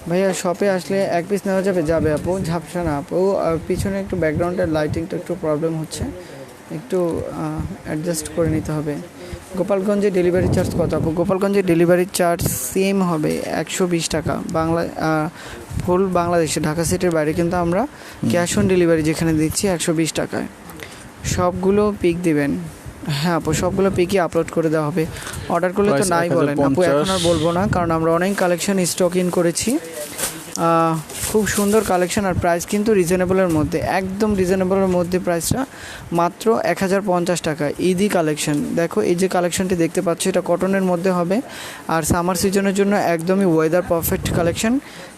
ভাইয়া শপে আসলে 1 পিস নেওয়া যাবে? যাবে আপু, ঝাপসা না আপু। আর পিছনে একটু ব্যাকগ্রাউন্ডের লাইটিংটা একটু প্রবলেম হচ্ছে, একটু অ্যাডজাস্ট করে নিতে হবে। গোপালগঞ্জে ডেলিভারি চার্জ কত আপু? গোপালগঞ্জে ডেলিভারি চার্জ সেম হবে 120 টাকা। ফুল বাংলাদেশে, ঢাকা সিটির বাইরে কিন্তু আমরা ক্যাশ অন ডেলিভারি যেখানে দিচ্ছি 120 টাকায়। সবগুলো পিক দিবেন। হ্যাঁ আপু সবগুলো পিকই আপলোড করে দেওয়া হবে। অর্ডার করলে তো নাই বলেন আপু, এখন আর বলবো না, কারণ আমরা অনেক কালেকশন স্টক ইন করেছি। খুব সুন্দর কালেকশন, আর প্রাইস কিন্তু রিজনেবলের মধ্যে, একদম রিজনেবলের মধ্যে প্রাইসটা মাত্র 1050 টাকা। ঈদি কালেকশন দেখো, এই যে কালেকশনটি দেখতে পাচ্ছ এটা কটনের মধ্যে হবে, আর সামার সিজনের জন্য একদমই ওয়েদার পারফেক্ট কালেকশন।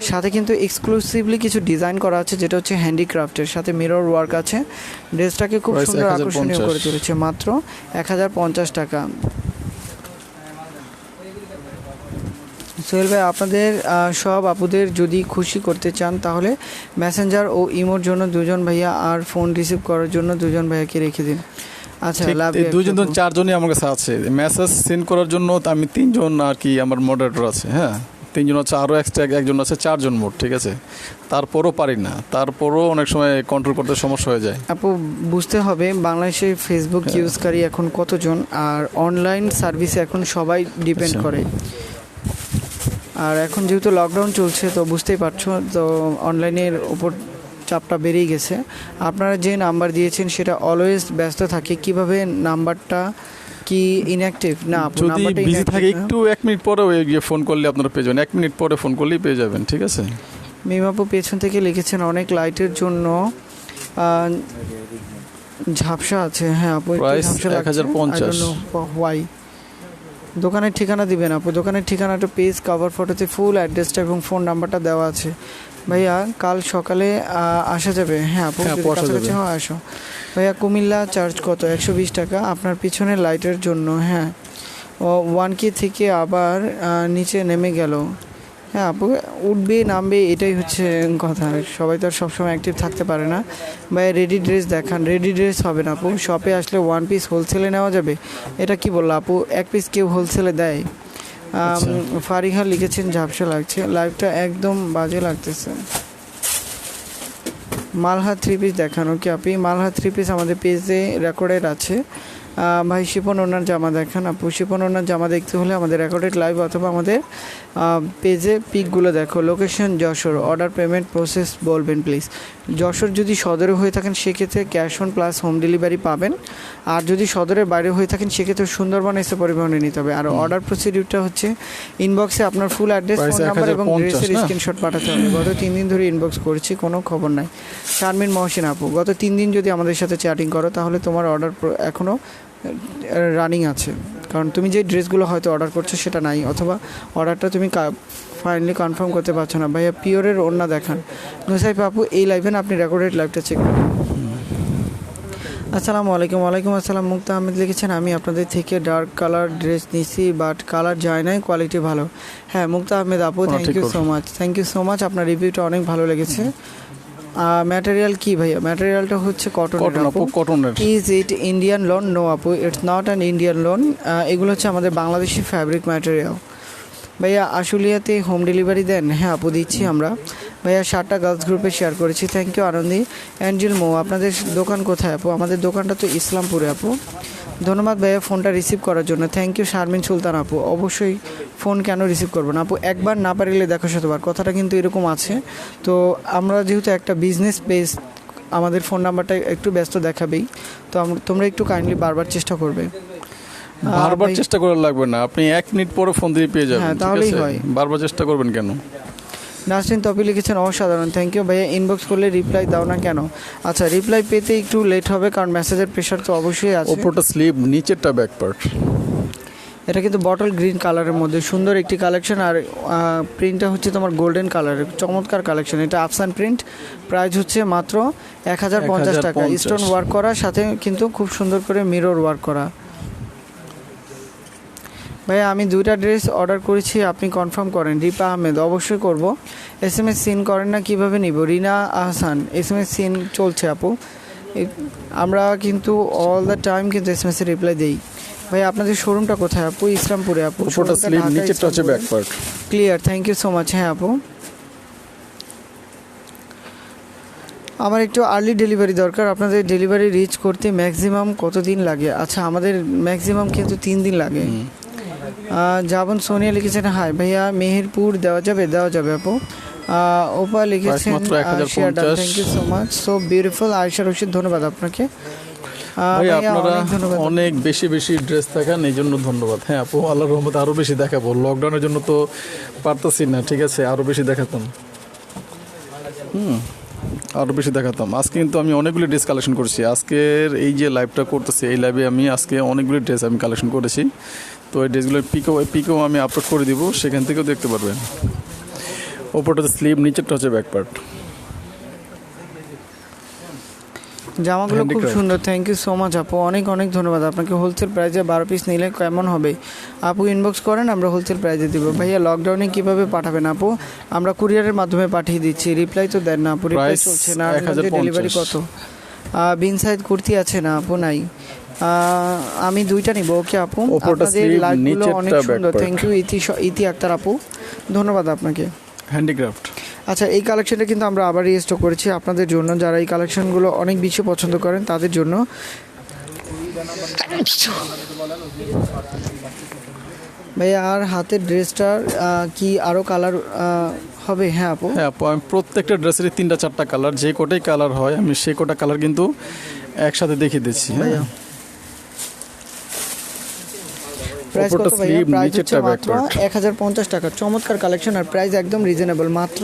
সাথে কিন্তু এক্সক্লুসিভলি কিছু ডিজাইন করা আছে, যেটা হচ্ছে হ্যান্ডিক্রাফটের, সাথে মিরর ওয়ার্ক আছে। ড্রেসটাকে খুব সুন্দর আকর্ষণীয় করে তুলেছে, মাত্র 1050 টাকা। সোহেল ভাই আপনাদের সব আপুদের যদি খুশি করতে চান তাহলে মেসেঞ্জার ও ইমোর জন্য 2জন ভাইয়া, আর ফোন রিসিভ করার জন্য 2জন ভাইয়াকে রেখে দিন। আচ্ছা দুজন 4জনই আমার কাছে আছে, মেসেজ সেন্ড করার জন্য আমি 3জন আর কি আমার মডারেটর আছে। হ্যাঁ 3জন আছে, আরও এক্সট্রা একজন আছে, 4জন মোট, ঠিক আছে। তারপরও পারি না, তারপরও অনেক সময় কন্ট্রোল করতে সমস্যা হয়ে যায়। আপু বুঝতে হবে বাংলাদেশে ফেসবুক ইউজকারী এখন কতজন, আর অনলাইন সার্ভিসে এখন সবাই ডিপেন্ড করে। আর এখন যেহেতু লকডাউন চলছে তো বুঝতেই পারছো, তো অনলাইনের ওপর চাপটা বেড়েই গেছে। আপনারা যে নাম্বার দিয়েছেন সেটা অলওয়েজ ব্যস্ত থাকে, কিভাবে নাম্বারটা কি ইনঅ্যাক্টিভ না আপু, যদি নাম্বারটা বিজি inactive থাকে না। একটু 1 মিনিট পরে গিয়ে ফোন করলে আপনারা পেয়ে যাবেন, 1 মিনিট পরে ফোন করলেই পেয়ে যাবেন, ঠিক আছে। মিম আপু পেছন থেকে লিখেছেন অনেক লাইটের জন্য ঝাপসা আছে। হ্যাঁ আপু, একটু Price ঝাপসা লাগছে। 1050 হোয়াই। দোকানের ঠিকানা দিবেন আপু, দোকানের ঠিকানাটা পেজ কভার ফটোতে ফুল অ্যাড্রেসটা এবং ফোন নাম্বারটা দেওয়া আছে। ভাইয়া কাল সকালে আসা যাবে? হ্যাঁ আপু, হ্যাঁ, যদি আপু, আসা কাছাকাছি যাবে। হয় আসো। ভাইয়া কুমিল্লা চার্জ কত? 120 টাকা আপনার পিছনের লাইটের জন্য। হ্যাঁ, ও 1K থেকে আবার নিচে নেমে গেল। হ্যাঁ আপু, উঠবে নামবে এটাই হচ্ছে কথা, সবাই তো আর সবসময় অ্যাক্টিভ থাকতে পারে না। ভাই রেডি ড্রেস দেখান। রেডি ড্রেস হবে না আপু, শপে আসলে 1 পিস হোলসেলে নেওয়া যাবে। এটা কি বললো আপু, 1 পিস কেউ হোলসেলে দেয়? ফারিহা লিখেছেন ঝাপসা লাগছে, লাইভটা একদম বাজে লাগতেছে। মালহা 3 পিস দেখানো কি আপনি? মালহা 3 পিস আমাদের পেজে রেকর্ডেড আছে। ভাই শিপন ওনার জামা দেখান আপু। শিপন ওনার জামা দেখতে হলে আমাদের রেকর্ডেড লাইভ অথবা আমাদের পেজে পিকগুলো দেখো। Location Jessore, order payment process বলবেন প্লিজ। যশোর যদি সদরে হয়ে থাকেন সেক্ষেত্রে cash on plus home delivery পাবেন, আর যদি সদরের বাইরে হয়ে থাকেন সেক্ষেত্রে সুন্দরবন এসে পরিবহনে নিতে হবে। আর অর্ডার প্রসিডিউরটা হচ্ছে ইনবক্সে আপনার ফুল অ্যাড্রেস, ফোন নাম্বার এবং 1050 ড্রেসের না? স্ক্রিনশট পাঠাতে হবে। গত 3 দিন ধরে ইনবক্স করছি, কোনো খবর নাই। শারমিন মহসিন আপু, গত 3 দিন যদি আমাদের সাথে চ্যাটিং করো তাহলে তোমার অর্ডার এখনও রানিং আছে, কারণ তুমি যে ড্রেসগুলো হয়তো অর্ডার করছো সেটা নাই, অথবা অর্ডারটা তুমি ফাইনালি কনফার্ম করতে পারছো না। ভাইয়া পিওরের ওড়না দেখান। নুসাইফ আপু এই লাইভে না আপনি রেকর্ডেড লাইভটা চেক করুন। আসসালামু আলাইকুম। ওয়ালাইকুম আসসালাম। মুক্তা আহমেদ লিখেছেন আমি আপনাদের থেকে ডার্ক কালার ড্রেস নিছি, বাট কালার যায় নাই, কোয়ালিটি ভালো। হ্যাঁ মুক্তা আহমেদ আপু, thank you so much, thank you so much. আপনার রিভিউটা অনেক ভালো লেগেছে। ম্যাটেরিয়াল কি ভাইয়া? ম্যাটেরিয়ালটা হচ্ছে কটন কটনের আপু, আপু। কটনের। Is it Indian lawn? No আপু, it's not an Indian lawn. এগুলো হচ্ছে আমাদের বাংলাদেশি ফ্যাব্রিক ম্যাটেরিয়াল। ভাইয়া আশুলিয়াতে হোম ডেলিভারি দেন? হ্যাঁ আপু দিচ্ছি আমরা। ভাইয়া 7টা গার্লস গ্রুপে শেয়ার করেছি, থ্যাংক ইউ আনন্দি। অ্যাঞ্জেল মো, আপনাদের দোকান কোথায় আপু? আমাদের দোকানটা তো ইসলামপুরে আপু। ধন্যবাদ ভাইয়া ফোনটা রিসিভ করার জন্য, থ্যাংক ইউ শারমিন সুলতান আপু। অবশ্যই ফোন কেন রিসিভ করবো না আপু, একবার না পারিলে দেখো শতবার, কথাটা কিন্তু এরকম আছে। তো আমরা যেহেতু একটা বিজনেস পেজ, আমাদের ফোন নাম্বারটা একটু ব্যস্ত দেখাবেই, তো তোমরা একটু কাইন্ডলি বারবার চেষ্টা করবে। বারবার চেষ্টা করা লাগবে না, আপনি 1 মিনিট পরে ফোন দিয়ে পেয়ে যাবেন, হ্যাঁ, ঠিক তাহলেই আছে? হয়। বারবার চেষ্টা করবেন কেন? নাসরিন তপি লিখেছেন অসাধারণ, থ্যাংক ইউ ভাইয়া। ইনবক্স করলে রিপ্লাই দাও না কেন? আচ্ছা, রিপ্লাই পেতে একটু লেট হবে কারণ মেসেজের প্রেশার তো অবশ্যই আছে। উপরটা স্লিভ, নিচেরটা ব্যাক পার্ট। এটা কিন্তু বটল গ্রিন কালারের মধ্যে সুন্দর একটি কালেকশন, আর প্রিন্টটা হচ্ছে তোমার গোল্ডেন কালারের, চমৎকার কালেকশন। এটা আফসান প্রিন্ট, প্রাইস হচ্ছে মাত্র 1050 টাকা। 1050 স্টোন ওয়ার্ক করা, সাথে কিন্তু খুব সুন্দর করে মিরর ওয়ার্ক করা। ভাইয়া আমি 2টা ড্রেস অর্ডার করেছি, আপনি কনফার্ম করেন। রিপা আহমেদ, অবশ্যই করব। SMS সিন করেন না, কিভাবে নিব? রিনা আহসান, SMS সিন চলছে আপু, আমরা কিন্তু অল দ্য টাইম কিন্তু SMS এর রিপ্লাই দেই। ভাই আপনাদের শোরুমটা কোথায় আপু? ইসলামপুরে আপু। উপরটা স্লিভ, নিচেরটা হচ্ছে back part. Clear, thank you so much. হ্যাঁ আপু, আমার একটু আর্লি ডেলিভারি দরকার, আপনাদের ডেলিভারি রিচ করতে ম্যাক্সিমাম কতদিন লাগে? আচ্ছা, আমাদের ম্যাক্সিমাম কিন্তু 3 দিন লাগে। জাবন সোনিয়া লিখেছেন হাই ভাইয়া, মেহেরপুর দেওয়া যাবে? দেওয়া যাবে আপু। ওপা লিখেছেন মাত্র 1050। Thank you so much, so beautiful. Ayesha Rashid, ধন্যবাদ আপনাকে। ভাই ভাইয়া, আপনারা অনেক ধন্যবাদ। অনেক বেশি বেশি ড্রেস দেখান, এই জন্য ধন্যবাদ। হ্যাঁ আপু, আল্লাহর রহমতে আরও বেশি দেখাবো, লকডাউনের জন্য তো পারতেছি না, ঠিক আছে? আরও বেশি দেখাতাম, আরও বেশি দেখাতাম। আজকে কিন্তু আমি অনেকগুলি ড্রেস কালেকশন করেছি। আজকের এই যে লাইভটা করতেছি, এই লাইভে আমি আজকে অনেকগুলি ড্রেস আমি কালেকশন করেছি। তো এই ড্রেসগুলোর পিকও আমি আপলোড করে দিব, সেখান থেকেও দেখতে পারবেন। ওপরটা হচ্ছে স্লিভ, নিচেরটা হচ্ছে ব্যাক পার্ট। জামাগুলো খুব Handicraft। সুন্দর, থ্যাংক ইউ সো মাচ আপু, অনেক অনেক ধন্যবাদ আপনাকে। হোলসেল প্রাইসে 12 পিস নিলে কেমন হবে আপু? ইনবক্স করেন, আমরা হোলসেল প্রাইসে দিব। ভাইয়া লকডাউনে কিভাবে পাঠাবেন আপু? আমরা কুরিয়ারের মাধ্যমে পাঠিয়ে দিচ্ছি, রিপ্লাই তো দেন না আপু, রিপ্লাই Price চলছে না। 1050 ডেলিভারি কত? বিন সাইড কুর্তি আছে না আপু? নাই। আমি 2টা নিব, ওকে আপু। ওপরটা আপনাদের sleeve, লাইভগুলো অনেক নিচেরটা সুন্দর, back part। থ্যাংক ইউ ইতি আক্তার আপু, ধন্যবাদ আপনাকে। হ্যান্ডিক্রাফট। আচ্ছা, এই কালেকশনটা কিন্তু আমরা আবার রিস্টক করেছি আপনাদের জন্য, যারা এই কালেকশনগুলো অনেক বেশি পছন্দ করেন তাদের জন্য। ভাইয়া আর হাতের ড্রেসটার কি আরও কালার হবে? হ্যাঁ আপু। হ্যাঁ আপু, আমি প্রত্যেকটা ড্রেসেরই 3টা-4টা কালার, যে কোটাই কালার হয় আমি সেই কোটা কালার কিন্তু একসাথে দেখিয়ে দিচ্ছি। হ্যাঁ, ভাইয়া প্রাইস ওপরটা কত ভাইয়া? sleeve, প্রাইস নিচেরটা হচ্ছে মাত্র backward। 1050 টাকা। চমৎকার কালেকশন আর প্রাইস একদম রিজনেবল, মাত্র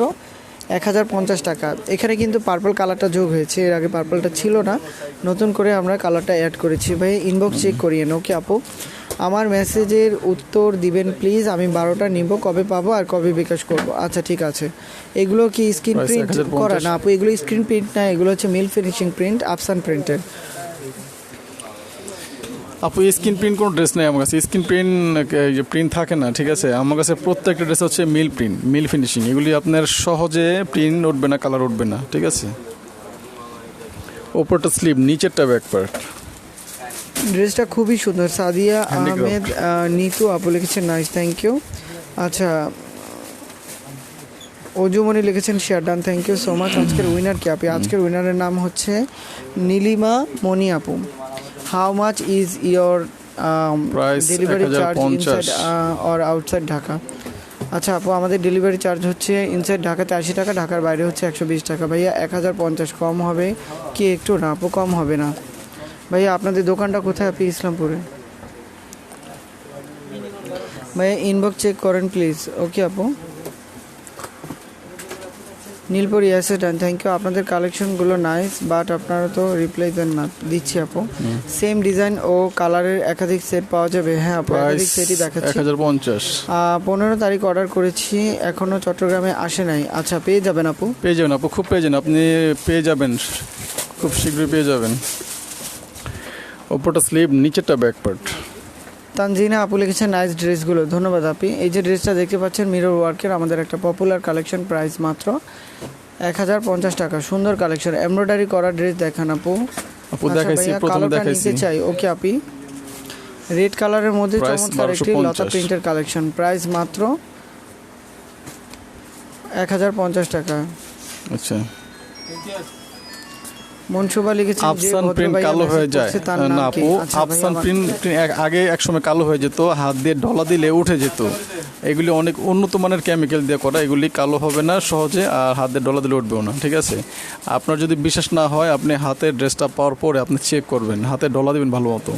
1050 টাকা। এখানে কিন্তু পার্পল কালারটা যোগ হয়েছে, এর আগে পার্পলটা ছিল না, নতুন করে আমরা কালারটা অ্যাড করেছি। ভাই ইনবক্স চেক করিয়েন। ওকে আপু, আমার মেসেজের উত্তর দিবেন প্লিজ। আমি 12টা নিব, কবে পাবো আর কবে বিকাশ করব? আচ্ছা ঠিক আছে। এগুলো কি স্ক্রিন Price প্রিন্ট 1050 করা? না আপু, এগুলো স্ক্রিন প্রিন্ট না, এগুলো হচ্ছে মিল ফিনিশিং প্রিন্ট, আফসান প্রিন্টের। আপু স্ক্রিন প্রিন্ট কোনো ড্রেস নেই আমার কাছে। স্ক্রিন প্রিন্ট যে প্রিন্ট থাকে না, ঠিক আছে, আমার কাছে প্রত্যেকটা ড্রেস হচ্ছে মিল প্রিন্ট, মিল ফিনিশিং। এগুলি আপনার সহজে প্রিন্ট উঠবে না, কালার উঠবে না, ঠিক আছে। ওপরটা স্লিভ, নিচেরটা ব্যাক পার্ট। ড্রেসটা খুবই সুন্দর। সাদিয়া Handicraft। আহমেদ নিতু আপু লিখেছেন নাইস, থ্যাংক ইউ। আচ্ছা, অজুমণি লিখেছেন share done, thank you so much. আজকের উইনার কি আপু? আজকের উইনারের নাম হচ্ছে নীলিমা মণি আপু। How much is your Price delivery charge 1050 inside or outside Dhaka? আচ্ছা আপু, আমাদের ডেলিভারি চার্জ হচ্ছে ইনসাইড ঢাকাতে 80 টাকা, ঢাকার বাইরে হচ্ছে 120 টাকা। ভাইয়া 1050 কম হবে কি একটু? না আপু, কম হবে না। ভাইয়া আপনাদের দোকানটা কোথায় আপনি? ইসলামপুরে। ভাইয়া ইনবক্স চেক করেন প্লিজ। ওকে আপু। নীলপুর ইয়াসে ডান, থ্যাংক ইউ। আপনাদের কালেকশনগুলো নাইস, বাট আপনারা তো রিপ্লাই দেন না। দিচ্ছি আপু। সেম ডিজাইন ও কালারের একাধিক সেট পাওয়া যাবে? হ্যাঁ আপু, একাধিক সেটই দেখাচ্ছি। 1050 15 তারিখ অর্ডার করেছি, এখনও চট্টগ্রামে আসে নাই। আচ্ছা, পেয়ে যাবেন আপু। পেয়ে যাবেন আপু, খুব পেয়ে যাবেন, আপনি পেয়ে যাবেন, খুব শীঘ্রই পেয়ে যাবেন। ওপরটা স্লিভ, নিচেরটা ব্যাক পার্ট। তানজিনা আপু লিখেছেন নাইস ড্রেসগুলো, ধন্যবাদ আপি। এই যে ড্রেসটা দেখতে পাচ্ছেন মিরর ওয়ার্কের, আমাদের একটা পপুলার কালেকশন, প্রাইস মাত্র 1050 টাকা। সুন্দর কালেকশন, এমব্রয়ডারি করা ড্রেস দেখান আপু। আপু আচ্ছা দেখাইছি, ভাইয়া, প্রথমে কালোটা দেখাইছি। নিতে চাই। ওকে আপি, রেড কালারের মধ্যে Price চমৎকার একটি 1250 লতা প্রিন্টের কালেকশন, প্রাইস মাত্র 1050 টাকা। আচ্ছা, মনসুবা লিখেছেন যে আফসান ভদ্র প্রিন্ট ভাইয়া কালো message হয়ে যায় করছে, তার না নাম কি? আপু, আচ্ছা ভাইয়া, আফসান প্রিন্ট আগে এক সময় কালো হয়ে যেত, হাত দিয়ে ঢলা দিলে উঠে যেত। এগুলি অনেক উন্নত মানের কেমিক্যাল দিয়ে করা, এগুলি কালো হবে না সহজে, আর হাত দিয়ে ঢলা দিলে উঠবেও না, ঠিক আছে। আপনার যদি বিশ্বাস না হয়, আপনি হাতের ড্রেসটা পাওয়ার পরে আপনি চেক করবেন, হাতে ঢলা দিবেন ভালো মতো,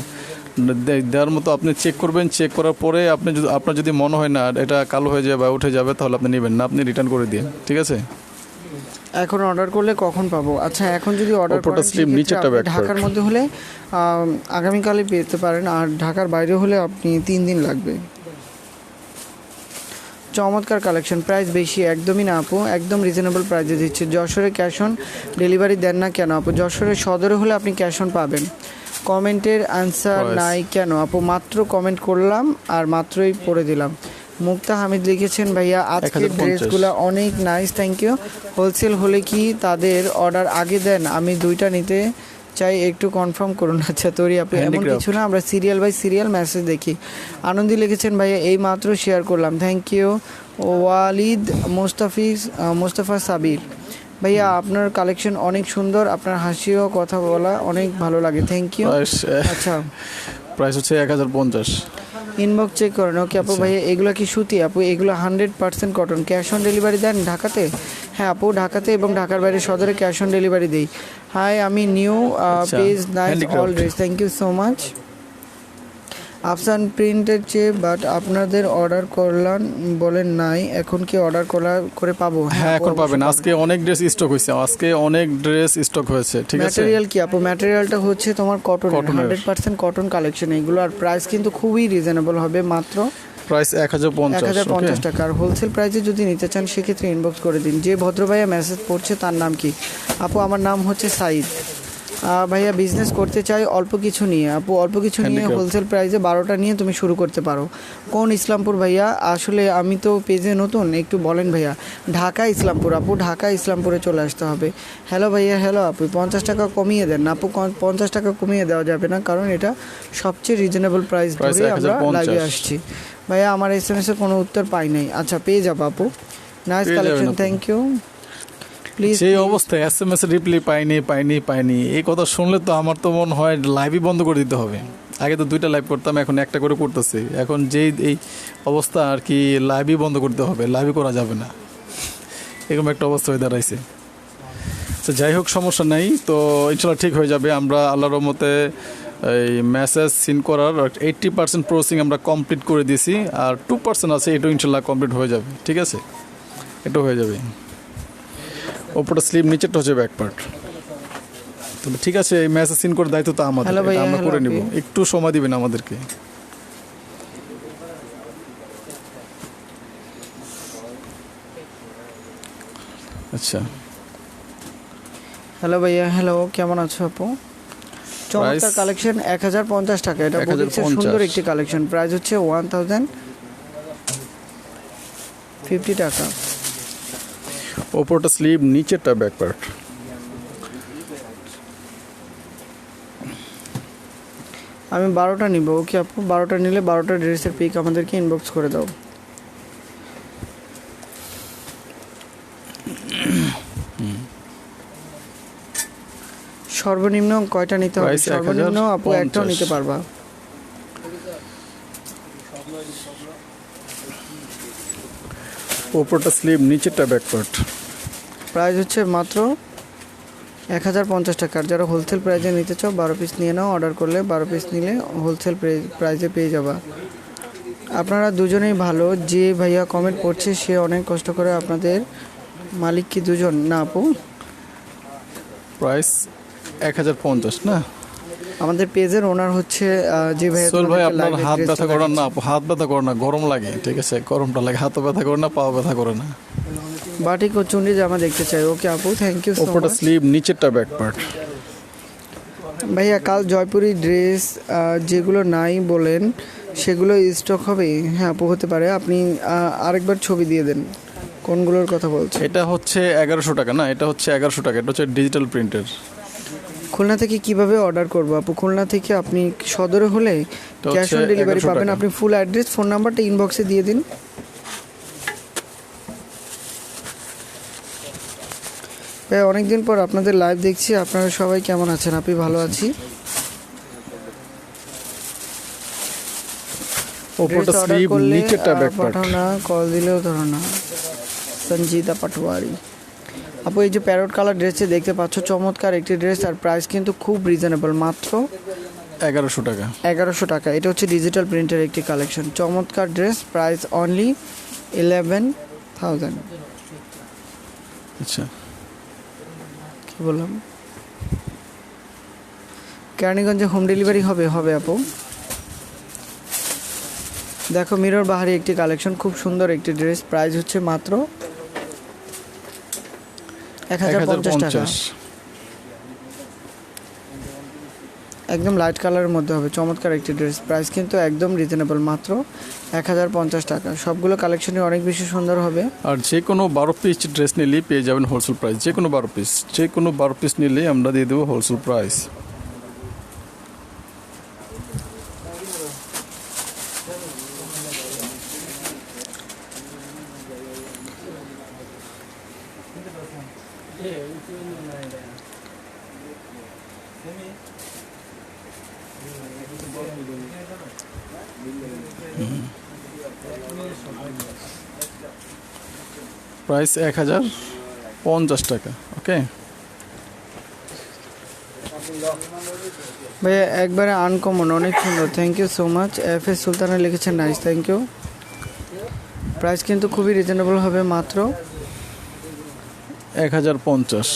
দেওয়ার মতো আপনি চেক করবেন। চেক করার পরে আপনি যদি, আপনার যদি মনে হয় না এটা কালো হয়ে যাবে বা উঠে যাবে, তাহলে আপনি নেবেন না, আপনি রিটার্ন করে দিন, ঠিক আছে। এখন অর্ডার করলে কখন পাবো? আচ্ছা, এখন যদি অর্ডার ওপরটা করেন স্লিভ, সেক্ষেত্রে নিচেরটা আপনি back part। ঢাকার মধ্যে হলে আগামীকালই পেতে পারেন, আর ঢাকার বাইরে হলে আপনি 3 দিন লাগবে। চমৎকার কালেকশন, প্রাইস বেশি একদমই না আপু, একদম রিজনেবল প্রাইসে দিচ্ছে। যশোরে ক্যাশ অন ডেলিভারি দেন না কেন আপু? যশোরের সদরে হলে আপনি ক্যাশ অন পাবেন। কমেন্টের অ্যান্সার Price। নাই কেন আপু? মাত্র কমেন্ট করলাম আর মাত্রই পড়ে দিলাম। মুক্তা হামিদ লিখেছেন ভাইয়া আজকের 1050। ড্রেসগুলো অনেক নাইস, থ্যাংক ইউ। হোলসেল হলে কি তাদের অর্ডার আগে দেন? আমি 2টা নিতে চাই, একটু কনফার্ম করুন। আচ্ছা তৈরি আপু, এমন Handicraft। কিছু না, আমরা সিরিয়াল বাই সিরিয়াল মেসেজ দেখি। আনন্দি লিখেছেন ভাইয়া এই মাত্র শেয়ার করলাম, থ্যাংক ইউ। ওয়ালিদ মোস্তফা সাবির ভাইয়া, আপনার কালেকশন অনেক সুন্দর, আপনার হাসিও কথা বলা অনেক ভালো লাগে, থ্যাংক ইউ। আচ্ছা, প্রাইস হচ্ছে 1050। ইনবক্স চেক করেন। ওকে আপু। আচ্ছা। ভাইয়া এগুলো কি সুতি আপু? এগুলো 100% কটন। ক্যাশ অন ডেলিভারি দেন ঢাকাতে? হ্যাঁ আপু, ঢাকাতে এবং ঢাকার বাইরে সদরে ক্যাশ অন ডেলিভারি দিই। হাই, আমি নিউ আচ্ছা, page, nice handicraft। All dress, thank you so much. Afsan প্রিন্টের চেয়ে, বাট আপনাদের অর্ডার করলাম বলেন নাই, এখন কি অর্ডার করে পাবো? হ্যাঁ আপু, এখন পাবেন, অবশ্যই আজকে অনেক ড্রেস স্টক হয়েছে, আজকে অনেক ড্রেস স্টক হয়েছে, ঠিক আছে। ম্যাটেরিয়াল কি আপু? ম্যাটেরিয়ালটা হচ্ছে তোমার কটন, কটনের। 100% কটন কালেকশন এগুলো, আর প্রাইস কিন্তু খুবই রিজনেবল হবে, মাত্র প্রাইস 1050। 1050 টাকা। আর হোলসেল প্রাইসে যদি নিতে চান সেক্ষেত্রে ইনবক্স করে দিন। যে ভদ্র ভাইয়া মেসেজ পড়ছে তার নাম কি? আপু আমার নাম হচ্ছে সাইদ। ভাইয়া বিজনেস করতে চাই অল্প কিছু নিয়ে। আপু অল্প কিছু নিয়ে Handicraft। হোলসেল প্রাইসে 12টা নিয়ে তুমি শুরু করতে পারো। কোন ইসলামপুর ভাইয়া? আসলে আমি তো পেজে নতুন, একটু বলেন ভাইয়া। ঢাকা ইসলামপুর আপু, ঢাকা ইসলামপুরে চলে আসতে হবে। হ্যালো ভাইয়া, হ্যালো আপু, 50 টাকা কমিয়ে দেন না আপু? 50 টাকা কমিয়ে দেওয়া যাবে না, কারণ এটা সবচেয়ে রিজনেবল প্রাইস ধরে আমরা 1050। লাইভে আসছি। ভাইয়া আমার SMS-এর কোনো উত্তর পাই নাই। আচ্ছা পেয়ে যাবো আপু, নাইস পেয়ে যাবেন কালেকশন, আপু। Thank you. প্লিজ সেই অবস্থায় SMS এর রিপ্লাই পাইনি, এই কথা শুনলে তো আমার তো মনে হয় লাইভই বন্ধ করে দিতে হবে। আগে তো 2টা লাইভ করতাম, এখন একটা করে করতেছি। এখন যেই এই অবস্থা আর কি, লাইভই বন্ধ করতে হবে, লাইভই করা যাবে না, এরকম একটা অবস্থা হয়ে দাঁড়াইছে। তো যাই হোক, সমস্যা নাই, তো ইনশাল্লাহ ঠিক হয়ে যাবে। আমরা আল্লাহর রহমতে এই মেসেজ সিন করার 80% প্রসেসিং আমরা কমপ্লিট করে দিয়েছি, আর 2% আছে, এটাও ইনশাল্লাহ কমপ্লিট হয়ে যাবে। ঠিক আছে, এটাও হয়ে যাবে। ওপরটা স্লিপ, নিচেরটা হচ্ছে ব্যাক পার্ট। তবে ঠিক আছে, এই মেসেজ সিন করার দায়িত্ব তো আমাদের, Hello ভাইয়া, এটা আমরা hello করে নিব। আপি। একটু সময় দিবেন আমাদেরকে। আচ্ছা, হ্যালো ভাইয়া, হ্যালো, কেমন আছো আপু? চমৎকার কালেকশন, 1050 টাকা। এটা বুটিক্সের 1050 সুন্দর একটি কালেকশন। প্রাইস হচ্ছে 1050 টাকা। ওপরটা স্লিভ, নিচেরটা ব্যাক পার্ট। আমি 12টা নিব। ওকে আপু, 12টা নিলে 12টা ড্রেসের পিক আমাদেরকে ইনবক্স করে দাও। সর্বনিম্ন কয়টা নিতে হবে? Price সর্বনিম্ন আপু 1050 একটাও নিতে পারবা। ওপরটা স্লিভ, নিচেরটা ব্যাক পার্ট। প্রাইস হচ্ছে মাত্র 1050 টাকা। আর যারা হোলসেল প্রাইজে নিতে চাও 12 পিস নিয়ে নাও। অর্ডার করলে 12 পিস নিলে হোলসেল প্রাইজে পেয়ে যাবা। আপনারা দুজনেই ভালো। যে ভাইয়া কমেন্ট করছে সে অনেক কষ্ট করে। আপনাদের মালিক কি দুজন? না আপু, প্রাইস 1050 না? আমাদের পেজের ওনার হচ্ছে যে ভাইয়া সোহেল ভাই, তোমাদেরকে আপনার live হাত dress ব্যথা টা করে না? দেখাচ্ছে। আপু, হাত ব্যথা করে না, গরম লাগে। ঠিক আছে, গরমটা লাগে, হাতও ব্যথা করে না, পাও ব্যথা করে না। বাটিক ও চুন্ডি জামা দেখতে চাই। ওকে আপু, থ্যাংক ইউ সো ওপরটা মাচ। স্লিভ, নিচেরটা ব্যাক পার্ট। ভাইয়া কাল জয়পুরি ড্রেস যেগুলো নাই বলেন সেগুলো স্টক হবে? হ্যাঁ আপু, হতে পারে। আপনি আরেকবার ছবি দিয়ে দেন কোনগুলোর কথা বলছেন। এটা হচ্ছে 1100 টাকা না? এটা হচ্ছে 1100 টাকা। এটা হচ্ছে ডিজিটাল প্রিন্টের। খুলনা থেকে কিভাবে অর্ডার করবো আপু? খুলনা থেকে আপনি সদরে হলে এটা ক্যাশ হচ্ছে অন ডেলিভারি 1100 পাবেন। টাকা। আপনি ফুল অ্যাড্রেস, ফোন নাম্বারটা ইনবক্সে দিয়ে দিন। ভাই অনেকদিন পর আপনাদের লাইভ দেখছি। আপনারা সবাই কেমন আছেন? আপনি ভালো আছি। ওপরটা Dress order স্লিভ, করলে, নিচেরটা ব্যাক পার্ট। পাঠাও না, কল দিলেও ধরো না। সঞ্জিতা পাটোয়ারি আপু, এই যে প্যারট কালার ড্রেসে দেখতে পাচ্ছ, চমৎকার একটি ড্রেস। আর প্রাইস কিন্তু খুব রিজনেবল, মাত্র 1100 টাকা। 1100 টাকা। এটা হচ্ছে ডিজিটাল প্রিন্টের একটি কালেকশন। চমৎকার ড্রেস, প্রাইস অনলি 11,000। আচ্ছা, কি বললাম? কেরানীগঞ্জে হোম ডেলিভারি হবে? হবে আপু। দেখো, মিরর বাহারি একটি কালেকশন, খুব সুন্দর একটি ড্রেস। প্রাইস হচ্ছে মাত্র 1050 টাকা। 1050। একদম লাইট কালারের মধ্যে হবে, চমৎকার একটি ড্রেস। প্রাইস কিন্তু একদম রিজনেবল, মাত্র 1050 টাকা। সবগুলো কালেকশনই অনেক বেশি সুন্দর হবে। আর যে কোনো 12 পিস ড্রেস নিলেই পেয়ে যাবেন হোলসেল প্রাইস। যে কোনো 12 পিস নিলেই আমরা দিয়ে দেবো হোলসেল প্রাইস। প্রাইস 1050 টাকা। ওকে ভাইয়া একবারে আনকমন, অনেক সুন্দর। Thank you so much. S Sultana লিখেছেন নাইস, থ্যাংক ইউ। প্রাইস কিন্তু খুবই রিজনেবল হবে, মাত্র 1050।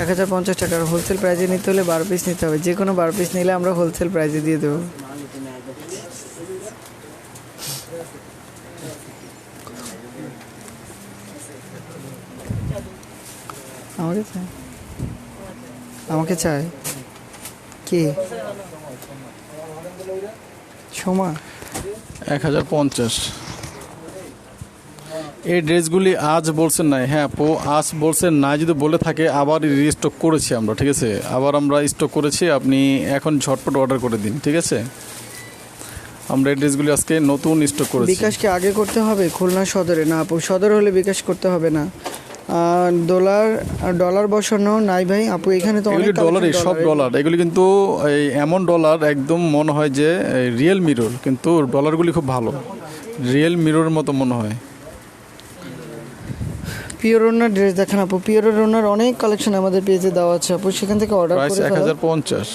1050 টাকার। হোলসেল প্রাইজে নিতে হলে 12 পিস নিতে হবে। যে কোনো 12 পিস নিলে আমরা হোলসেল প্রাইজে দিয়ে দেবো। আমাকে চাই, আমাকে চাই কি? সোমা 1050। এই ড্রেসগুলি আজ বলছেন নাই? হ্যাঁ আপু, আজ বলছেন না। যদি বলে থাকে আবার রিস্টক করেছি আমরা। ঠিক আছে, আবার আমরা স্টক করেছি। আপনি এখন ঝটপট অর্ডার করে দিন। ঠিক আছে, আমরা এই ড্রেসগুলি আজকে নতুন স্টক করেছি। বিকাশ কি আগে করতে হবে? খুলনা সদরে? না আপু, সদর হলে বিকাশ করতে হবে না। ডলার বসানো নাই ভাই। আপু এখানে তো এগুলি অনেক ডলারই, সব ডলার। এগুলি কিন্তু এই এমন ডলার একদম মনে হয় যে রিয়েল মিরর, কিন্তু ডলারগুলি খুব ভালো, রিয়েল মিররের মতো মনে হয়। পিওর ওনার ড্রেস দেখেন আপু। পিওর ওনার অনেক কালেকশন আমাদের পেজে দেওয়া আছে আপু, সেখান থেকে অর্ডার প্রাইস করে ফেলো। 1050।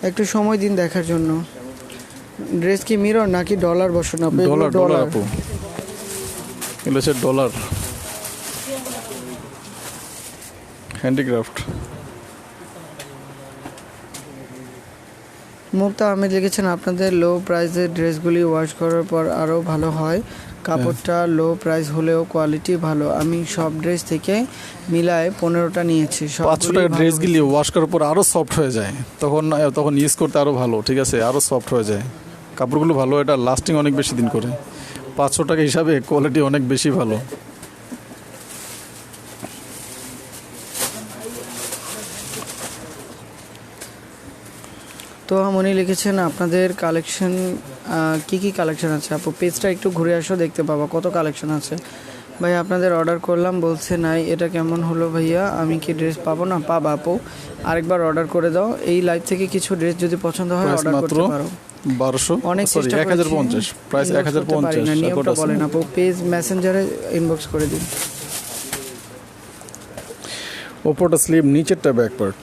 একটু সময় দিন দেখার জন্য। ড্রেস কি মিরর নাকি ডলার বসানো? ডলার ডলার আপু, এগুলো হচ্ছে ডলার হ্যান্ডিক্রাফট। মুক্তা আহমেদ লিখেছেন আপনাদের লো প্রাইসের ড্রেসগুলি ওয়াশ করার পর আরও ভালো হয়, কাপড়টা লো প্রাইস হলেও কোয়ালিটি ভালো। আমি সব ড্রেস থেকে মিলায় 15টা নিয়েছি। 500 টাকার ড্রেসগুলি ওয়াশ করার পর আরও সফট হয়ে যায়, তখন তখন ইউজ করতে আরও ভালো, ঠিক আছে, আরও সফট হয়ে যায় কাপড়গুলো, ভালো, এটা লাস্টিং অনেক বেশি দিন করে। 500 টাকা হিসাবে কোয়ালিটি অনেক বেশি ভালো। তো মনি লিখেছেন আপনাদের কালেকশন কি কি কালেকশন আছে আপু? পেজটা একটু ঘুরে আসো, দেখতে পাবা কত কালেকশন আছে। ভাই আপনাদের অর্ডার করলাম বলছে নাই, এটা কেমন হলো ভাইয়া? আমি কি ড্রেস পাবো না? পাবা আপু, আরেকবার অর্ডার করে দাও। এই লাইভ থেকে কিছু ড্রেস যদি পছন্দ হয় অর্ডার করতে পারো। 1200, অনেক সরি 1050, প্রাইস 1050। নিয়মটা বলেন আপু, পেজ মেসেঞ্জারে ইনবক্স করে দিন। ওপরটা স্লিভ, নিচেরটা ব্যাক পার্ট।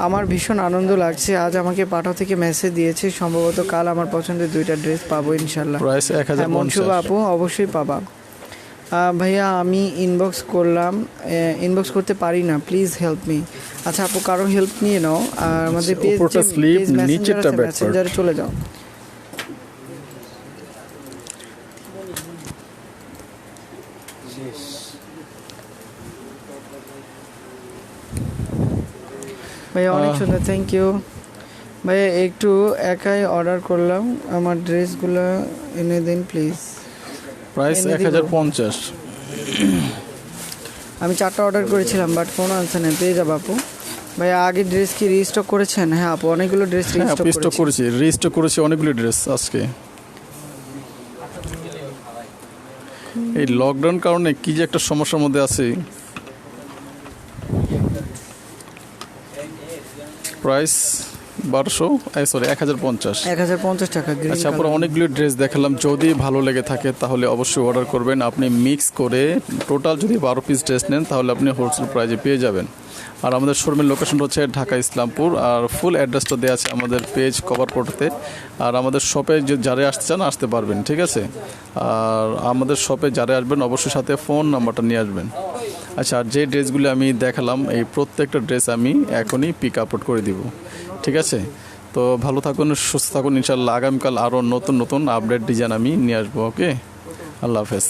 আমার ভীষণ আনন্দ লাগছে, আজ আমাকে পাঠাও থেকে মেসেজ দিয়েছে, সম্ভবত কাল আমার পছন্দের 2টা ড্রেস পাবো ইনশাল্লাহ। প্রাইস 1050। মনসুবা আপু অবশ্যই পাবা। ভাইয়া আমি ইনবক্স করলাম, ইনবক্স করতে পারি না, প্লিজ হেল্প মি। আচ্ছা আপু, কারো হেল্প নিয়ে নাও, আর আমাদের পেজ স্লিভ, নিচেরটা ব্যাক পার্ট। মেসেঞ্জারে চলে যাও। ভাইয়া অনেক সুন্দর, থ্যাংক ইউ ভাইয়া। একটু একাই অর্ডার করলাম, আমার ড্রেসগুলো এনে দিন প্লিজ। প্রাইস 1050। আমি 4টা অর্ডার করেছিলাম, বাট কোনো আনসার নেই, পেয়ে যাবো আপু। ভাইয়া আগে ড্রেস কি রিস্টক করেছেন? হ্যাঁ আপু, অনেকগুলো ড্রেস রিস্টক করেছি, রিস্টক করেছি অনেকগুলো ড্রেস আজকে। এই লকডাউন কারণে কি যে একটা সমস্যার মধ্যে আছে। প্রাইস 1050। 1050 টাকা। আচ্ছা, আপনারা অনেকগুলো ড্রেস দেখালাম, যদি ভালো লেগে থাকে তাহলে অবশ্যই অর্ডার করবেন। আপনি মিক্স করে টোটাল যদি 12 পিস ড্রেস নেন তাহলে আপনি হোলসেল প্রাইজে পেয়ে যাবেন। আর আমাদের শোরুমের লোকেশনটা হচ্ছে ঢাকা ইসলামপুর, আর ফুল অ্যাড্রেসটা দেওয়া আছে আমাদের পেজ কভার ফটোতে। আর আমাদের শপে যারা আসতে চান আসতে পারবেন, ঠিক আছে। আর আমাদের শপে যারা আসবেন অবশ্যই সাথে ফোন নাম্বারটা নিয়ে আসবেন। আচ্ছা, আর যে ড্রেসগুলি আমি দেখালাম এই প্রত্যেকটা ড্রেস আমি এখনই পিক আপলোড করে দিব, ঠিক আছে। তো ভালো থাকুন, সুস্থ থাকুন, ইনশাল্লাহ আগামীকাল আরও নতুন নতুন আপডেট ডিজাইন আমি নিয়ে আসবো। ওকে, আল্লাহ হাফেজ।